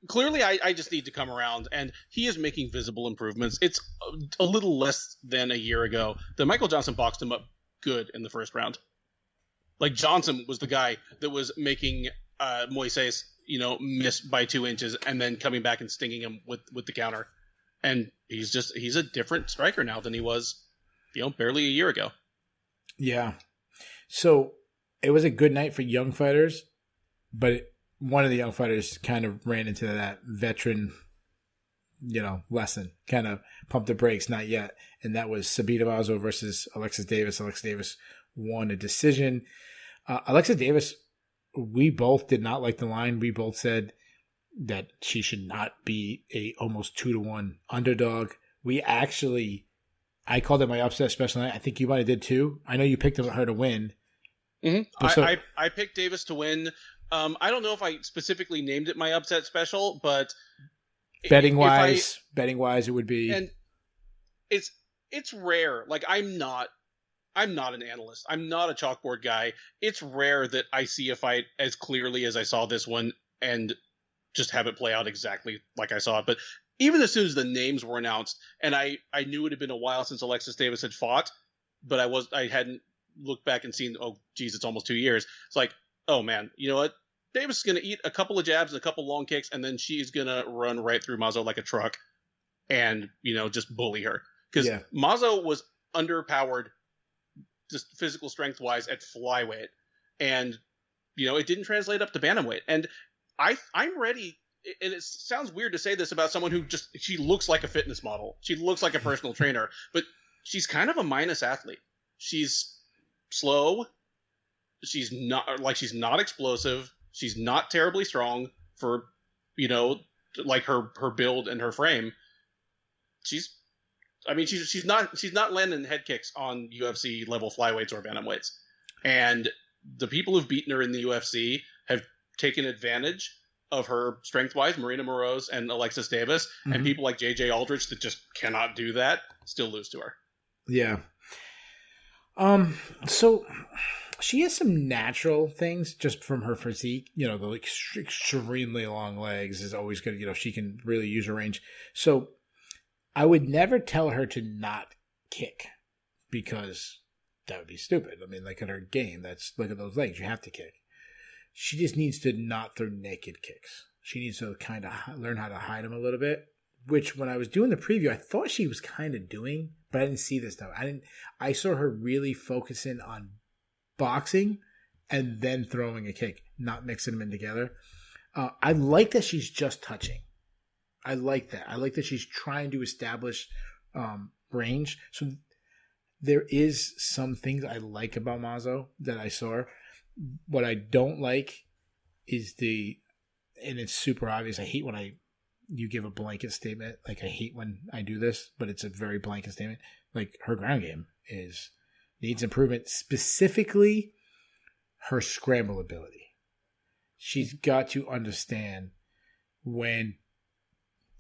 Clearly, I just need to come around, and he is making visible improvements. It's a little less than a year ago that Michael Johnson boxed him up good in the 1st round. Johnson was the guy that was making Moises, miss by 2 inches and then coming back and stinging him with the counter. And he's a different striker now than he was, barely a year ago. Yeah. So it was a good night for young fighters, but one of the young fighters kind of ran into that veteran, lesson, kind of pumped the brakes, not yet. And that was Sabina Mazzo versus Alexis Davis. Alexis Davis won a decision. Alexis Davis, we both did not like the line. We both said that she should not be a almost 2-1 underdog. I called it my upset special night. I think you might have did too. I know you picked her to win. Mm-hmm. I picked Davis to win. I don't know if I specifically named it my upset special, but betting wise, it would be. And it's rare. Like I'm not an analyst. I'm not a chalkboard guy. It's rare that I see a fight as clearly as I saw this one and just have it play out exactly like I saw it. But even as soon as the names were announced, and I knew it had been a while since Alexis Davis had fought, but I hadn't looked back and seen, oh geez, it's almost 2 years. It's like, oh man, you know what? Davis is going to eat a couple of jabs and a couple long kicks, and then she's going to run right through Mazzo like a truck and, just bully her. Because Mazzo was underpowered, just physical strength-wise, at flyweight. And, it didn't translate up to bantamweight. And I'm ready, and it sounds weird to say this about someone who she looks like a fitness model. She looks like a personal trainer, but she's kind of a minus athlete. She's slow. She's not explosive. She's not terribly strong for, like her build and her frame. She's not landing head kicks on UFC level flyweights or bantamweights. And the people who've beaten her in the UFC have taken advantage of her strength-wise, Marina Moroz and Alexis Davis, and people like JJ Aldrich that just cannot do that still lose to her. Yeah. So she has some natural things just from her physique. The extremely long legs is always good. She can really use her range. So I would never tell her to not kick because that would be stupid. I mean, look at her game. Look at those legs. You have to kick. She just needs to not throw naked kicks. She needs to kind of learn how to hide them a little bit, which when I was doing the preview, I thought she was kind of doing, but I didn't see this though. I saw her really focusing on boxing and then throwing a kick, not mixing them in together. I like that she's just touching. I like that. I like that she's trying to establish range. So there is some things I like about Mazzo that I saw. What I don't like is and it's super obvious. I hate when you give a blanket statement. Like I hate when I do this, but it's a very blanket statement. Like her ground game needs improvement, specifically her scramble ability. She's got to understand when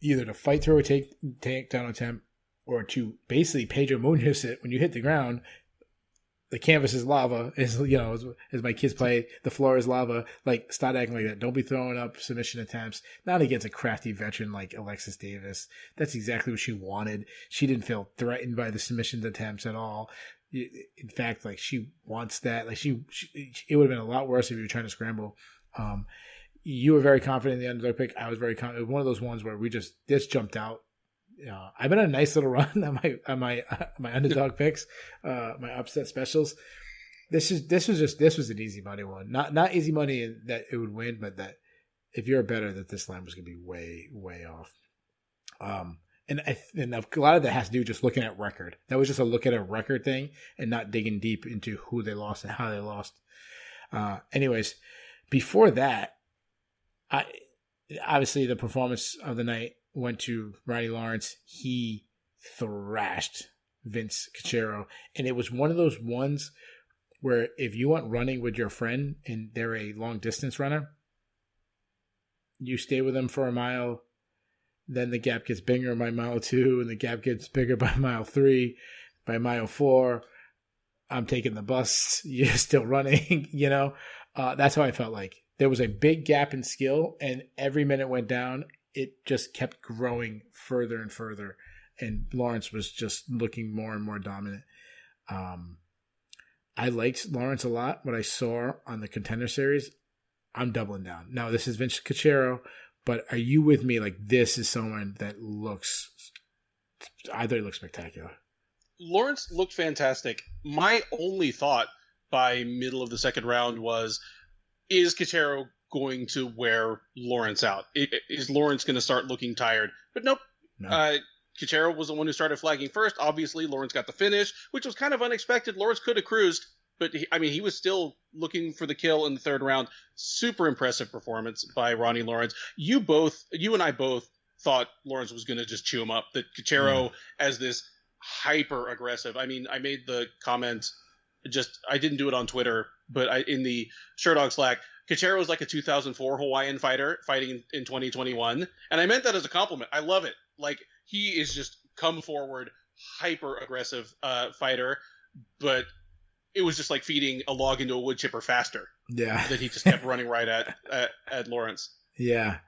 either to fight through a takedown attempt or to basically Pedro Munoz it when you hit the ground. The canvas is lava, as my kids play, the floor is lava. Like, start acting like that. Don't be throwing up submission attempts. Not against a crafty veteran like Alexis Davis. That's exactly what she wanted. She didn't feel threatened by the submission attempts at all. In fact, like, she wants that. Like, it would have been a lot worse if you were trying to scramble. You were very confident in the underdog pick. I was very confident. It was one of those ones where this jumped out. I've been on a nice little run on my underdog picks, my upset specials. This was an easy money one. Not easy money that it would win, but that if you're a bettor, that this line was going to be way, way off. And a lot of that has to do just looking at record. That was just a look at a record thing and not digging deep into who they lost and how they lost. Anyways, before that, obviously the performance of the night went to Ronnie Lawrence. He thrashed Vince Cachero. And it was one of those ones where if you went running with your friend and they're a long distance runner, you stay with them for a mile, then the gap gets bigger by mile 2, and the gap gets bigger by mile 3. By mile 4, I'm taking the bus. You're still running, That's how I felt like. There was a big gap in skill, and every minute went down, it just kept growing further and further, and Lawrence was just looking more and more dominant. I liked Lawrence a lot. What I saw on the Contender Series, I'm doubling down. Now, this is Vince Cachero, but are you with me? Like, this is someone that I thought he looked spectacular. Lawrence looked fantastic. My only thought by middle of the second round was, is Cachero going to wear Lawrence out? Is Lawrence going to start looking tired? But nope. No. Cachero was the one who started flagging first. Obviously, Lawrence got the finish, which was kind of unexpected. Lawrence could have cruised, but he was still looking for the kill in the third round. Super impressive performance by Ronnie Lawrence. You and I both thought Lawrence was going to just chew him up. That Caceres as this hyper aggressive. I made the comment. I didn't do it on Twitter, but in the Sherdog Slack, Caceres was like a 2004 Hawaiian fighter fighting in 2021, and I meant that as a compliment. I love it. Like, he is just come forward, hyper aggressive fighter, but it was just like feeding a log into a wood chipper faster. Yeah, that he just kept running right at Lawrence. Yeah,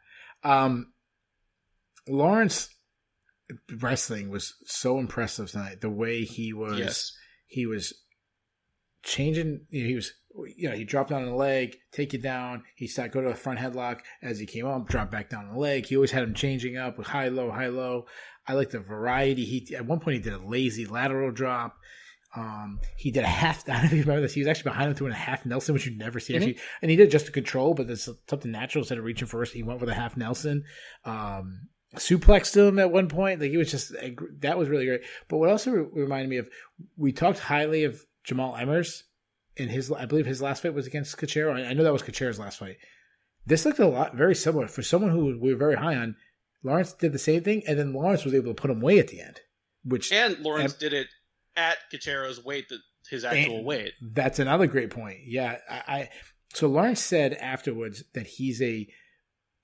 Lawrence wrestling was so impressive tonight. The way he was changing. He dropped down on the leg, take it down. He started go to the front headlock as he came up, drop back down on the leg. He always had him changing up with high low, high low. I like the variety. At one point he did a lazy lateral drop. He did a half. I don't know if you remember this. He was actually behind him doing a half Nelson, which you'd never see actually. And he did just to control, but there's something natural instead of reaching first. He went with a half Nelson. Suplexed him at one point. Like, he was just, that was really great. But what also reminded me of, we talked highly of Jamal Emmers in I believe his last fight was against Caceres. I know that was Caceres' last fight. This looked very similar for someone who we were very high on. Lawrence did the same thing, and then Lawrence was able to put him away at the end. And Lawrence did it at Caceres' weight, his actual weight. That's another great point. Yeah, so Lawrence said afterwards that he's a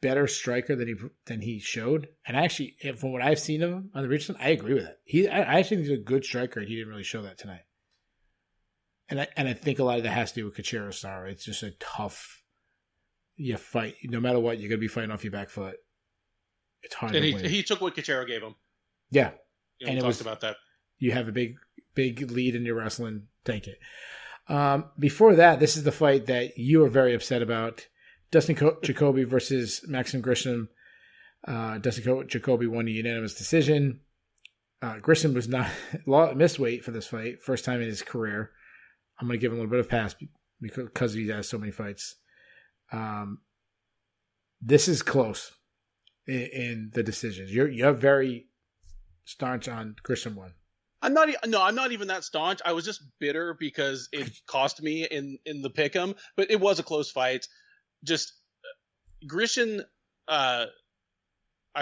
better striker than he showed, and actually, from what I've seen of him on the Richardson, I agree with it. I actually think he's a good striker, and he didn't really show that tonight. And I think a lot of that has to do with Caceres' style. It's just a tough fight. No matter what, you're going to be fighting off your back foot. It's hard to win. He took what Caceres gave him. Yeah. And we talked about that. You have a big lead in your wrestling. Take it. Before that, this is the fight that you were very upset about. Dustin Jacoby versus Maxim Grisham. Dustin Jacoby won a unanimous decision. Grisham was missed weight for this fight. First time in his career. I'm going to give him a little bit of pass because he has so many fights. This is close in the decisions. You're very staunch on Grisham one. I'm not even that staunch. I was just bitter because it cost me in the pick'em, but it was a close fight. Just Grisham, I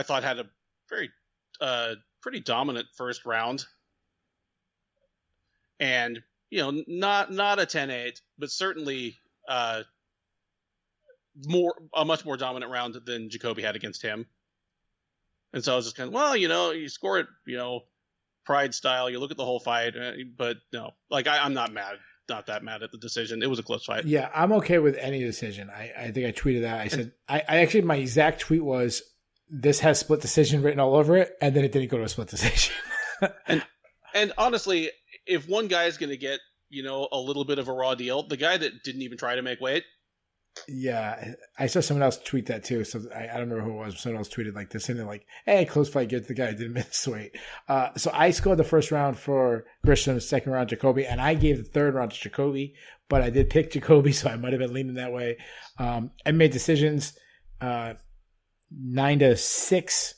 thought had a very pretty dominant first round, and not a 10-8, but certainly a much more dominant round than Jacoby had against him. And so I was just kind of, you score it, pride style. You look at the whole fight, but no, I'm not that mad at the decision. It was a close fight. Yeah, I'm okay with any decision. I think I tweeted that. I said, I actually, my exact tweet was, this has split decision written all over it, and then it didn't go to a split decision. and honestly, if one guy is going to get, a little bit of a raw deal, the guy that didn't even try to make weight. Yeah, I saw someone else tweet that too. So I don't remember who it was. But someone else tweeted like this, and they're like, "Hey, close fight gets the guy who didn't miss weight." So I scored the first round for Grisham, second round Jacoby, and I gave the third round to Jacoby. But I did pick Jacoby, so I might have been leaning that way. I made decisions 9-6.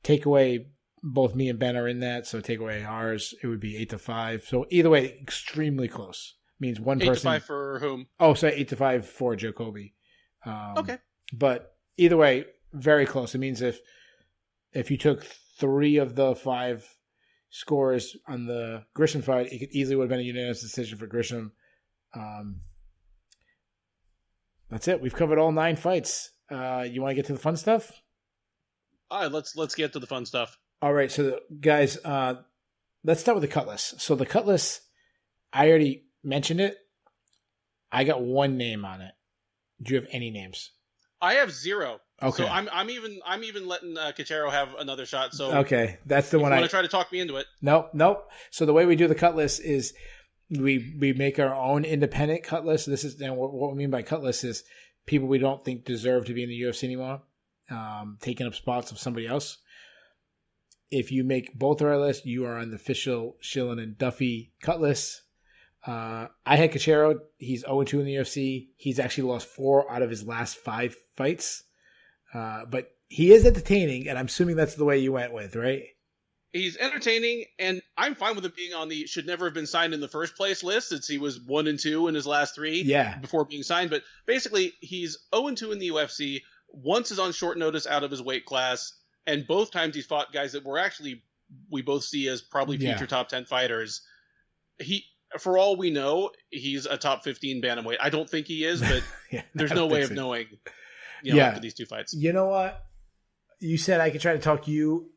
Take away. Both me and Ben are in that, so take away ours. It would be 8-5. So either way, extremely close. Means one 8 person. 8-5 for whom? Oh, sorry, 8-5 for Jacoby. Okay. But either way, very close. It means if you took 3 of the 5 scores on the Grisham fight, it could easily would have been a unanimous decision for Grisham. That's it. We've covered all 9 fights. You want to get to the fun stuff? All right, let's get to the fun stuff. All right, so guys, let's start with the cut list. So the cut list, I already mentioned it. I got 1 name on it. Do you have any names? I have 0. Okay. So I'm even letting Caceres have another shot. So okay, that's the one. You want to try to talk me into it? Nope. So the way we do the cut list is we make our own independent cut list. This is and what we mean by cut list is people we don't think deserve to be in the UFC anymore, taking up spots of somebody else. If you make both of our lists, you are on the official Shillan and Duffy cut list. I had Caceres. He's 0-2 in the UFC. He's actually lost 4 out of his last 5 fights. But he is entertaining, and I'm assuming that's the way you went with, right? He's entertaining, and I'm fine with him being on the should never have been signed in the first place list, since he was 1-2 in his last 3 before being signed. But basically, he's 0-2 in the UFC. Once is on short notice out of his weight class, and both times he's fought guys that we both see as probably future top 10 fighters. For all we know, he's a top 15 bantamweight. I don't think he is, but there's no way of knowing. After these 2 fights. You know what? You said I could try to talk you.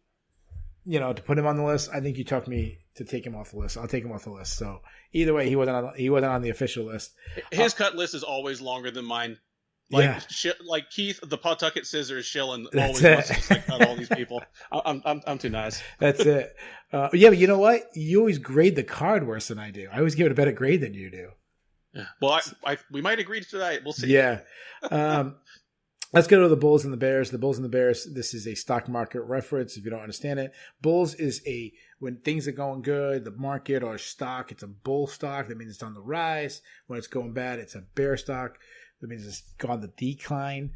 To put him on the list. I think you talked me to take him off the list. I'll take him off the list. So either way, he wasn't on the official list. His cut list is always longer than mine. Like Keith, the Pawtucket Scissors, Shillan always wants to just cut all these people. I'm too nice. That's it. But you know what? You always grade the card worse than I do. I always give it a better grade than you do. Yeah. Well, we might agree tonight. We'll see. Yeah. Let's go to the Bulls and the Bears. The Bulls and the Bears, this is a stock market reference if you don't understand it. Bulls is when things are going good, the market or stock, it's a bull stock. That means it's on the rise. When it's going bad, it's a bear stock. That means it's on the decline.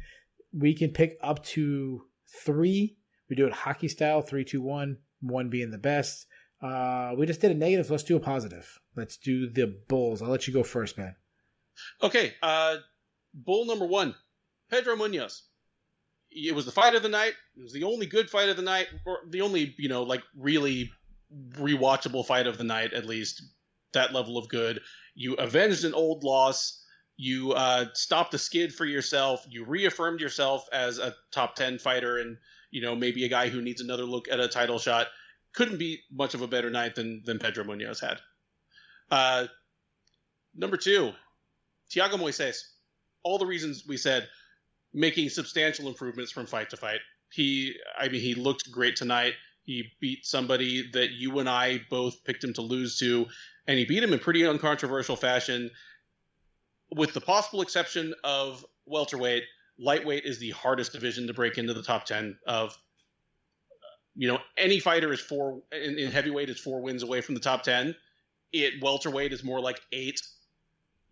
We can pick up to 3. We do it hockey style, 3, 2, 1, 1 being the best. We just did a negative. Let's do a positive. Let's do the Bulls. I'll let you go first, man. Okay. Bull number 1. Pedro Munoz. It was the fight of the night. It was the only good fight of the night, or the only, really rewatchable fight of the night, at least. That level of good. You avenged an old loss. You stopped the skid for yourself. You reaffirmed yourself as a top 10 fighter and, maybe a guy who needs another look at a title shot. Couldn't be much of a better night than Pedro Munoz had. Number 2, Thiago Moses. All the reasons we said, making substantial improvements from fight to fight. He looked great tonight. He beat somebody that you and I both picked him to lose to, and he beat him in pretty uncontroversial fashion. With the possible exception of welterweight, lightweight is the hardest division to break into the top 10 of. Any fighter is 4 in heavyweight is 4 wins away from the top 10. Welterweight is more like 8.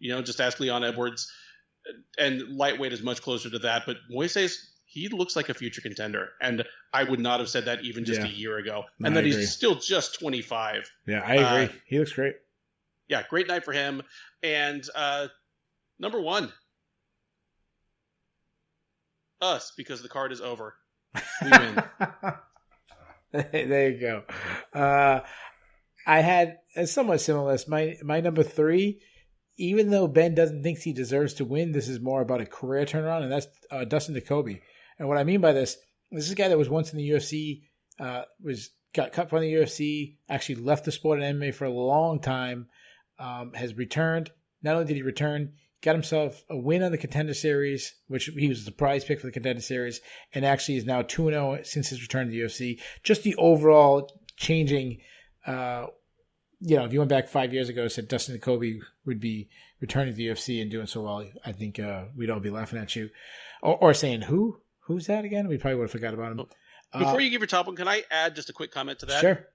Just ask Leon Edwards. And lightweight is much closer to that. But Moises, he looks like a future contender. And I would not have said that even just a year ago. And that he's still just 25. Yeah, I agree. He looks great. Yeah, great night for him. And number 1, us, because the card is over. We win. There you go. I had a somewhat similar list. My number 3, even though Ben doesn't think he deserves to win, this is more about a career turnaround, and that's Dustin Jacoby. And what I mean by this is a guy that was once in the UFC, got cut from the UFC, actually left the sport in MMA for a long time, has returned. Not only did he return, got himself a win on the Contender Series, which he was a surprise pick for the Contender Series, and actually is now 2-0 since his return to the UFC. Just the overall changing, if you went back 5 years ago and said Dustin Jacoby would be returning to the UFC and doing so well, I think we'd all be laughing at you. Or saying, who's that again? We probably would have forgot about him. Before you give your top one, can I add just a quick comment to that? Sure.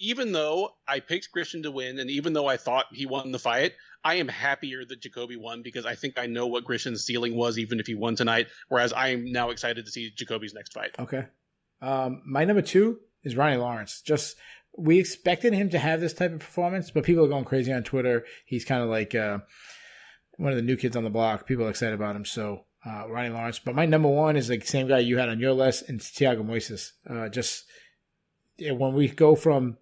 Even though I picked Grisham to win, and even though I thought he won the fight, I am happier that Jacoby won because I think I know what Grisham's ceiling was even if he won tonight, whereas I am now excited to see Jacoby's next fight. Okay. My number 2 is Ronnie Lawrence. We expected him to have this type of performance, but people are going crazy on Twitter. He's kind of like one of the new kids on the block. People are excited about him. So Ronnie Lawrence. But my number 1 is like the same guy you had on your list, and it's Thiago Moses. When we go from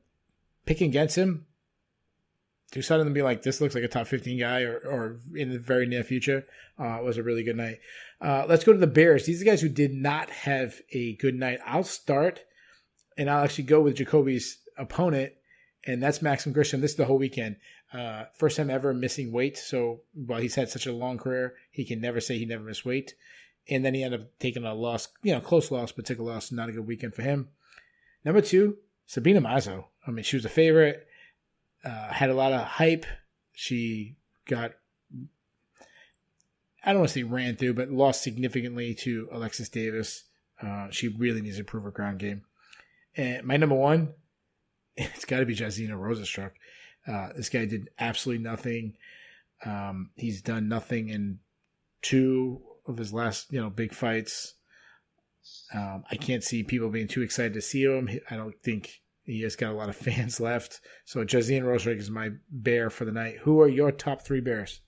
picking against him to suddenly be like, this looks like a top 15 guy or in the very near future, was a really good night. Let's go to the Bears. These are the guys who did not have a good night. I'll start, and I'll actually go with Jacoby's opponent, and that's Maxim Grisham. This is the whole weekend. First time ever missing weight. So while he's had such a long career, he can never say he never missed weight. And then he ended up taking a loss, close loss, but took a loss. Not a good weekend for him. Number 2, Sabina Mazzo. She was a favorite, had a lot of hype. She got, I don't want to say ran through, but lost significantly to Alexis Davis. She really needs to improve her ground game. And my number 1, it's got to be Shillan Rozenstruik. This guy did absolutely nothing. He's done nothing in 2 of his last, big fights. I can't see people being too excited to see him. I don't think He has got a lot of fans left. So Shillan Rozenstruik is my bear for the night. Who are your top 3 bears?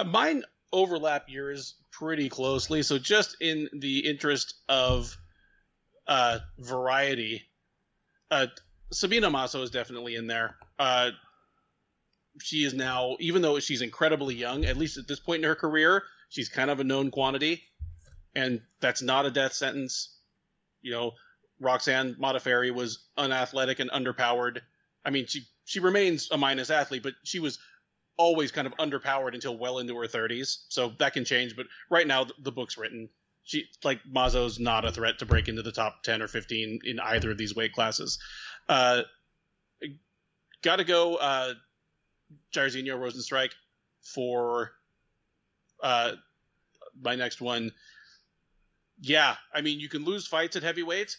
Mine overlap yours pretty closely. So just in the interest of variety, Sabina Mazzo is definitely in there. She is now, even though she's incredibly young, at least at this point in her career, she's kind of a known quantity, and that's not a death sentence. You know, Roxanne Modafferi was unathletic and underpowered. I mean, she remains a minus athlete, but she was always kind of underpowered until well into her 30s. So that can change, but right now the book's written. Mazzo's not a threat to break into the top 10 or 15 in either of these weight classes. Got to go Shillan Rozenstruik for my next one. Yeah, I mean, you can lose fights at heavyweight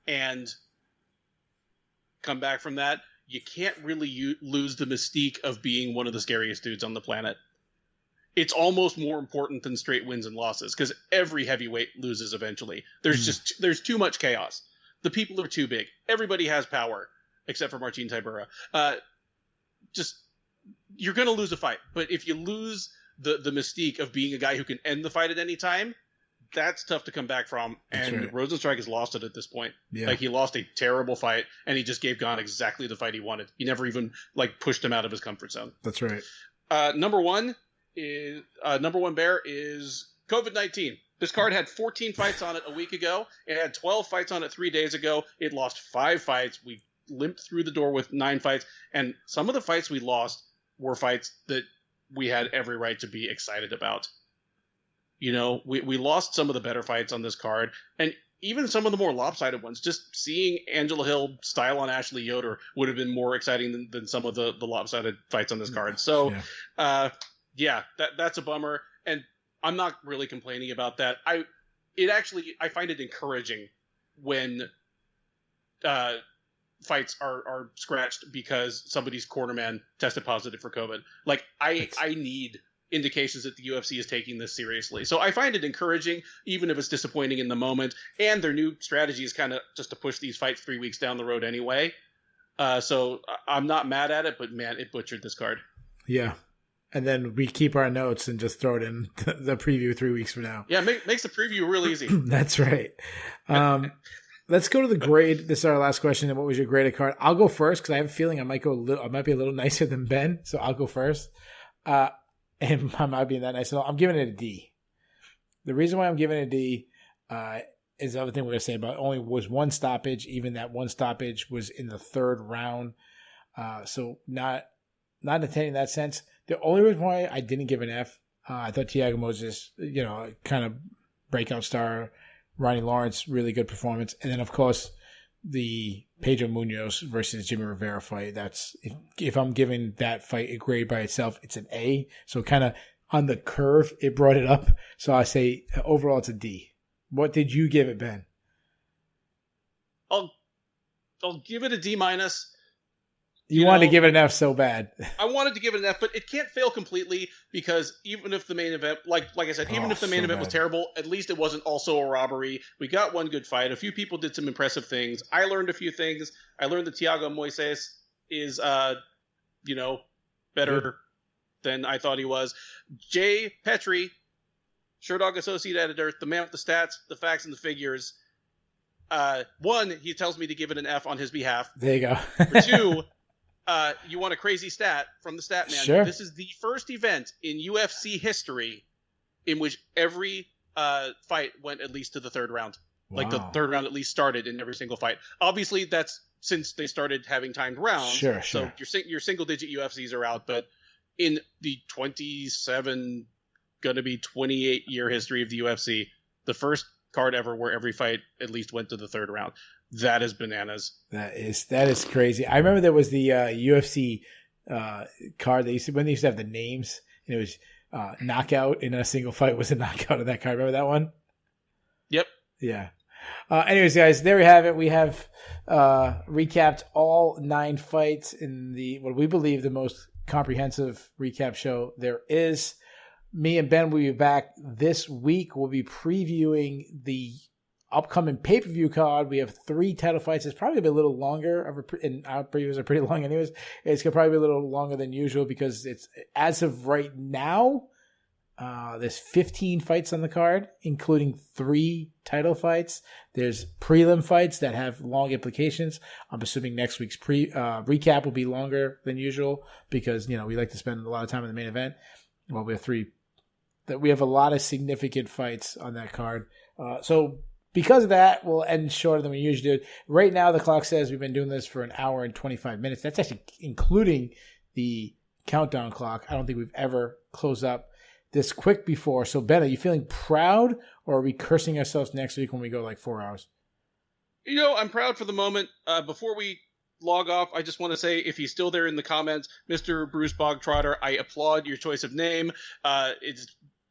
and come back from that. You can't really lose the mystique of being one of the scariest dudes on the planet. It's almost more important than straight wins and losses, because every heavyweight loses eventually. There's too much chaos. The people are too big. Everybody has power, except for Marcin Tybura. You're going to lose a fight. But if you lose the mystique of being a guy who can end the fight at any time, that's tough to come back from. And right. Rozenstruik has lost it at this point. Yeah. Like, he lost a terrible fight, and he just gave Gane exactly the fight he wanted. He never even pushed him out of his comfort zone. That's right. Number one bear is COVID-19. This card had 14 fights on it a week ago. It had 12 fights on it 3 days ago. It lost 5 fights. We limped through the door with 9 fights. And some of the fights we lost were fights that we had every right to be excited about. You know, we lost some of the better fights on this card. And even some of the more lopsided ones. Just seeing Angela Hill style on Ashley Yoder would have been more exciting than some of the lopsided fights on this card. So, that's a bummer. And I'm not really complaining about that. I find it encouraging when fights are scratched because somebody's cornerman tested positive for COVID. I need indications that the UFC is taking this seriously. So I find it encouraging, even if it's disappointing in the moment. And their new strategy is kind of just to push these fights 3 weeks down the road anyway. So I'm not mad at it, but man, it butchered this card. Yeah. And then we keep our notes and just throw it in the preview 3 weeks from now. Yeah, makes the preview real easy. That's right. Let's go to the grade. This is our last question. And what was your graded card? I'll go first because I have a feeling I might be a little nicer than Ben. So I'll go first. And I'm not being that nice at all. I'm giving it a D. The reason why I'm giving it a D is the other thing we're going to say about only was one stoppage. Even that one stoppage was in the 3rd round. So not intending that sense. The only reason why I didn't give an F, I thought Thiago Moses, kind of breakout star. Ronnie Lawrence, really good performance. And then, of course, the Pedro Munoz versus Jimmy Rivera fight. That's if I'm giving that fight a grade by itself, it's an A. So kind of on the curve, it brought it up. So I say overall it's a D. What did you give it, Ben? I'll give it a D minus. You wanted to give it an F so bad. I wanted to give it an F, but it can't fail completely because even if the main event, like I said, even if the main event was terrible, at least it wasn't also a robbery. We got one good fight. A few people did some impressive things. I learned a few things. I learned that Thiago Moses is, better than I thought he was. Jay Petrie, Sherdog Associate Editor, the man with the stats, the facts, and the figures. One, he tells me to give it an F on his behalf. There you go. For 2, you want a crazy stat from the stat man. Sure. This is the first event in UFC history in which every fight went at least to the 3rd round. Wow. Like the 3rd round at least started in every single fight. Obviously, that's since they started having timed rounds. Sure. So your single-digit UFCs are out. But in the 27, going to be 28-year history of the UFC, the first card ever where every fight at least went to the 3rd round. That is bananas. That is crazy. I remember there was the UFC card when they used to have the names, and it was knockout in a single fight was a knockout of that card. Remember that one? Yep. Yeah. Anyways, guys, there we have it. We have recapped all 9 fights in what we believe the most comprehensive recap show there is. Me and Ben will be back this week. We'll be previewing the upcoming pay-per-view card, we have 3 title fights. It's probably a little longer. And our previews are pretty long anyways. It's going to probably be a little longer than usual because it's, as of right now, there's 15 fights on the card, including 3 title fights. There's prelim fights that have long implications. I'm assuming next week's recap will be longer than usual because, we like to spend a lot of time in the main event. Well, we have 3. We have a lot of significant fights on that card. So because of that, we'll end shorter than we usually do. Right now, the clock says we've been doing this for 1 hour and 25 minutes. That's actually including the countdown clock. I don't think we've ever closed up this quick before. So, Ben, are you feeling proud, or are we cursing ourselves next week when we go like 4 hours? I'm proud for the moment. Before we log off, I just want to say, if he's still there in the comments, Mr. Bruce Bogtrotter, I applaud your choice of name.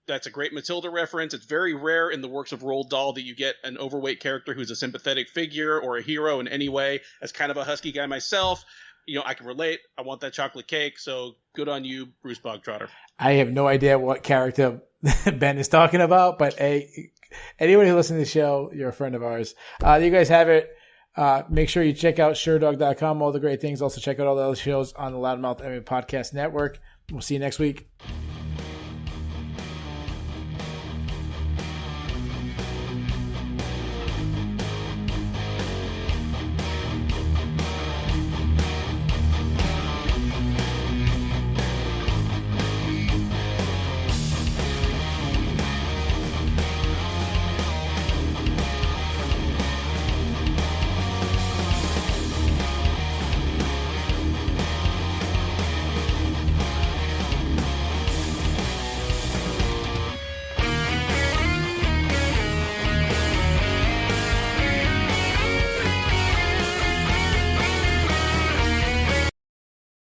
That's a great Matilda reference. It's very rare in the works of Roald Dahl that you get an overweight character who's a sympathetic figure or a hero in any way. As kind of a husky guy myself, I can relate. I want that chocolate cake. So good on you, Bruce Bogtrotter. I have no idea what character Ben is talking about, but anyone who listens to the show, you're a friend of ours. You guys have it. Make sure you check out SureDog.com, all the great things. Also check out all the other shows on the Loudmouth MMA Podcast Network. We'll see you next week.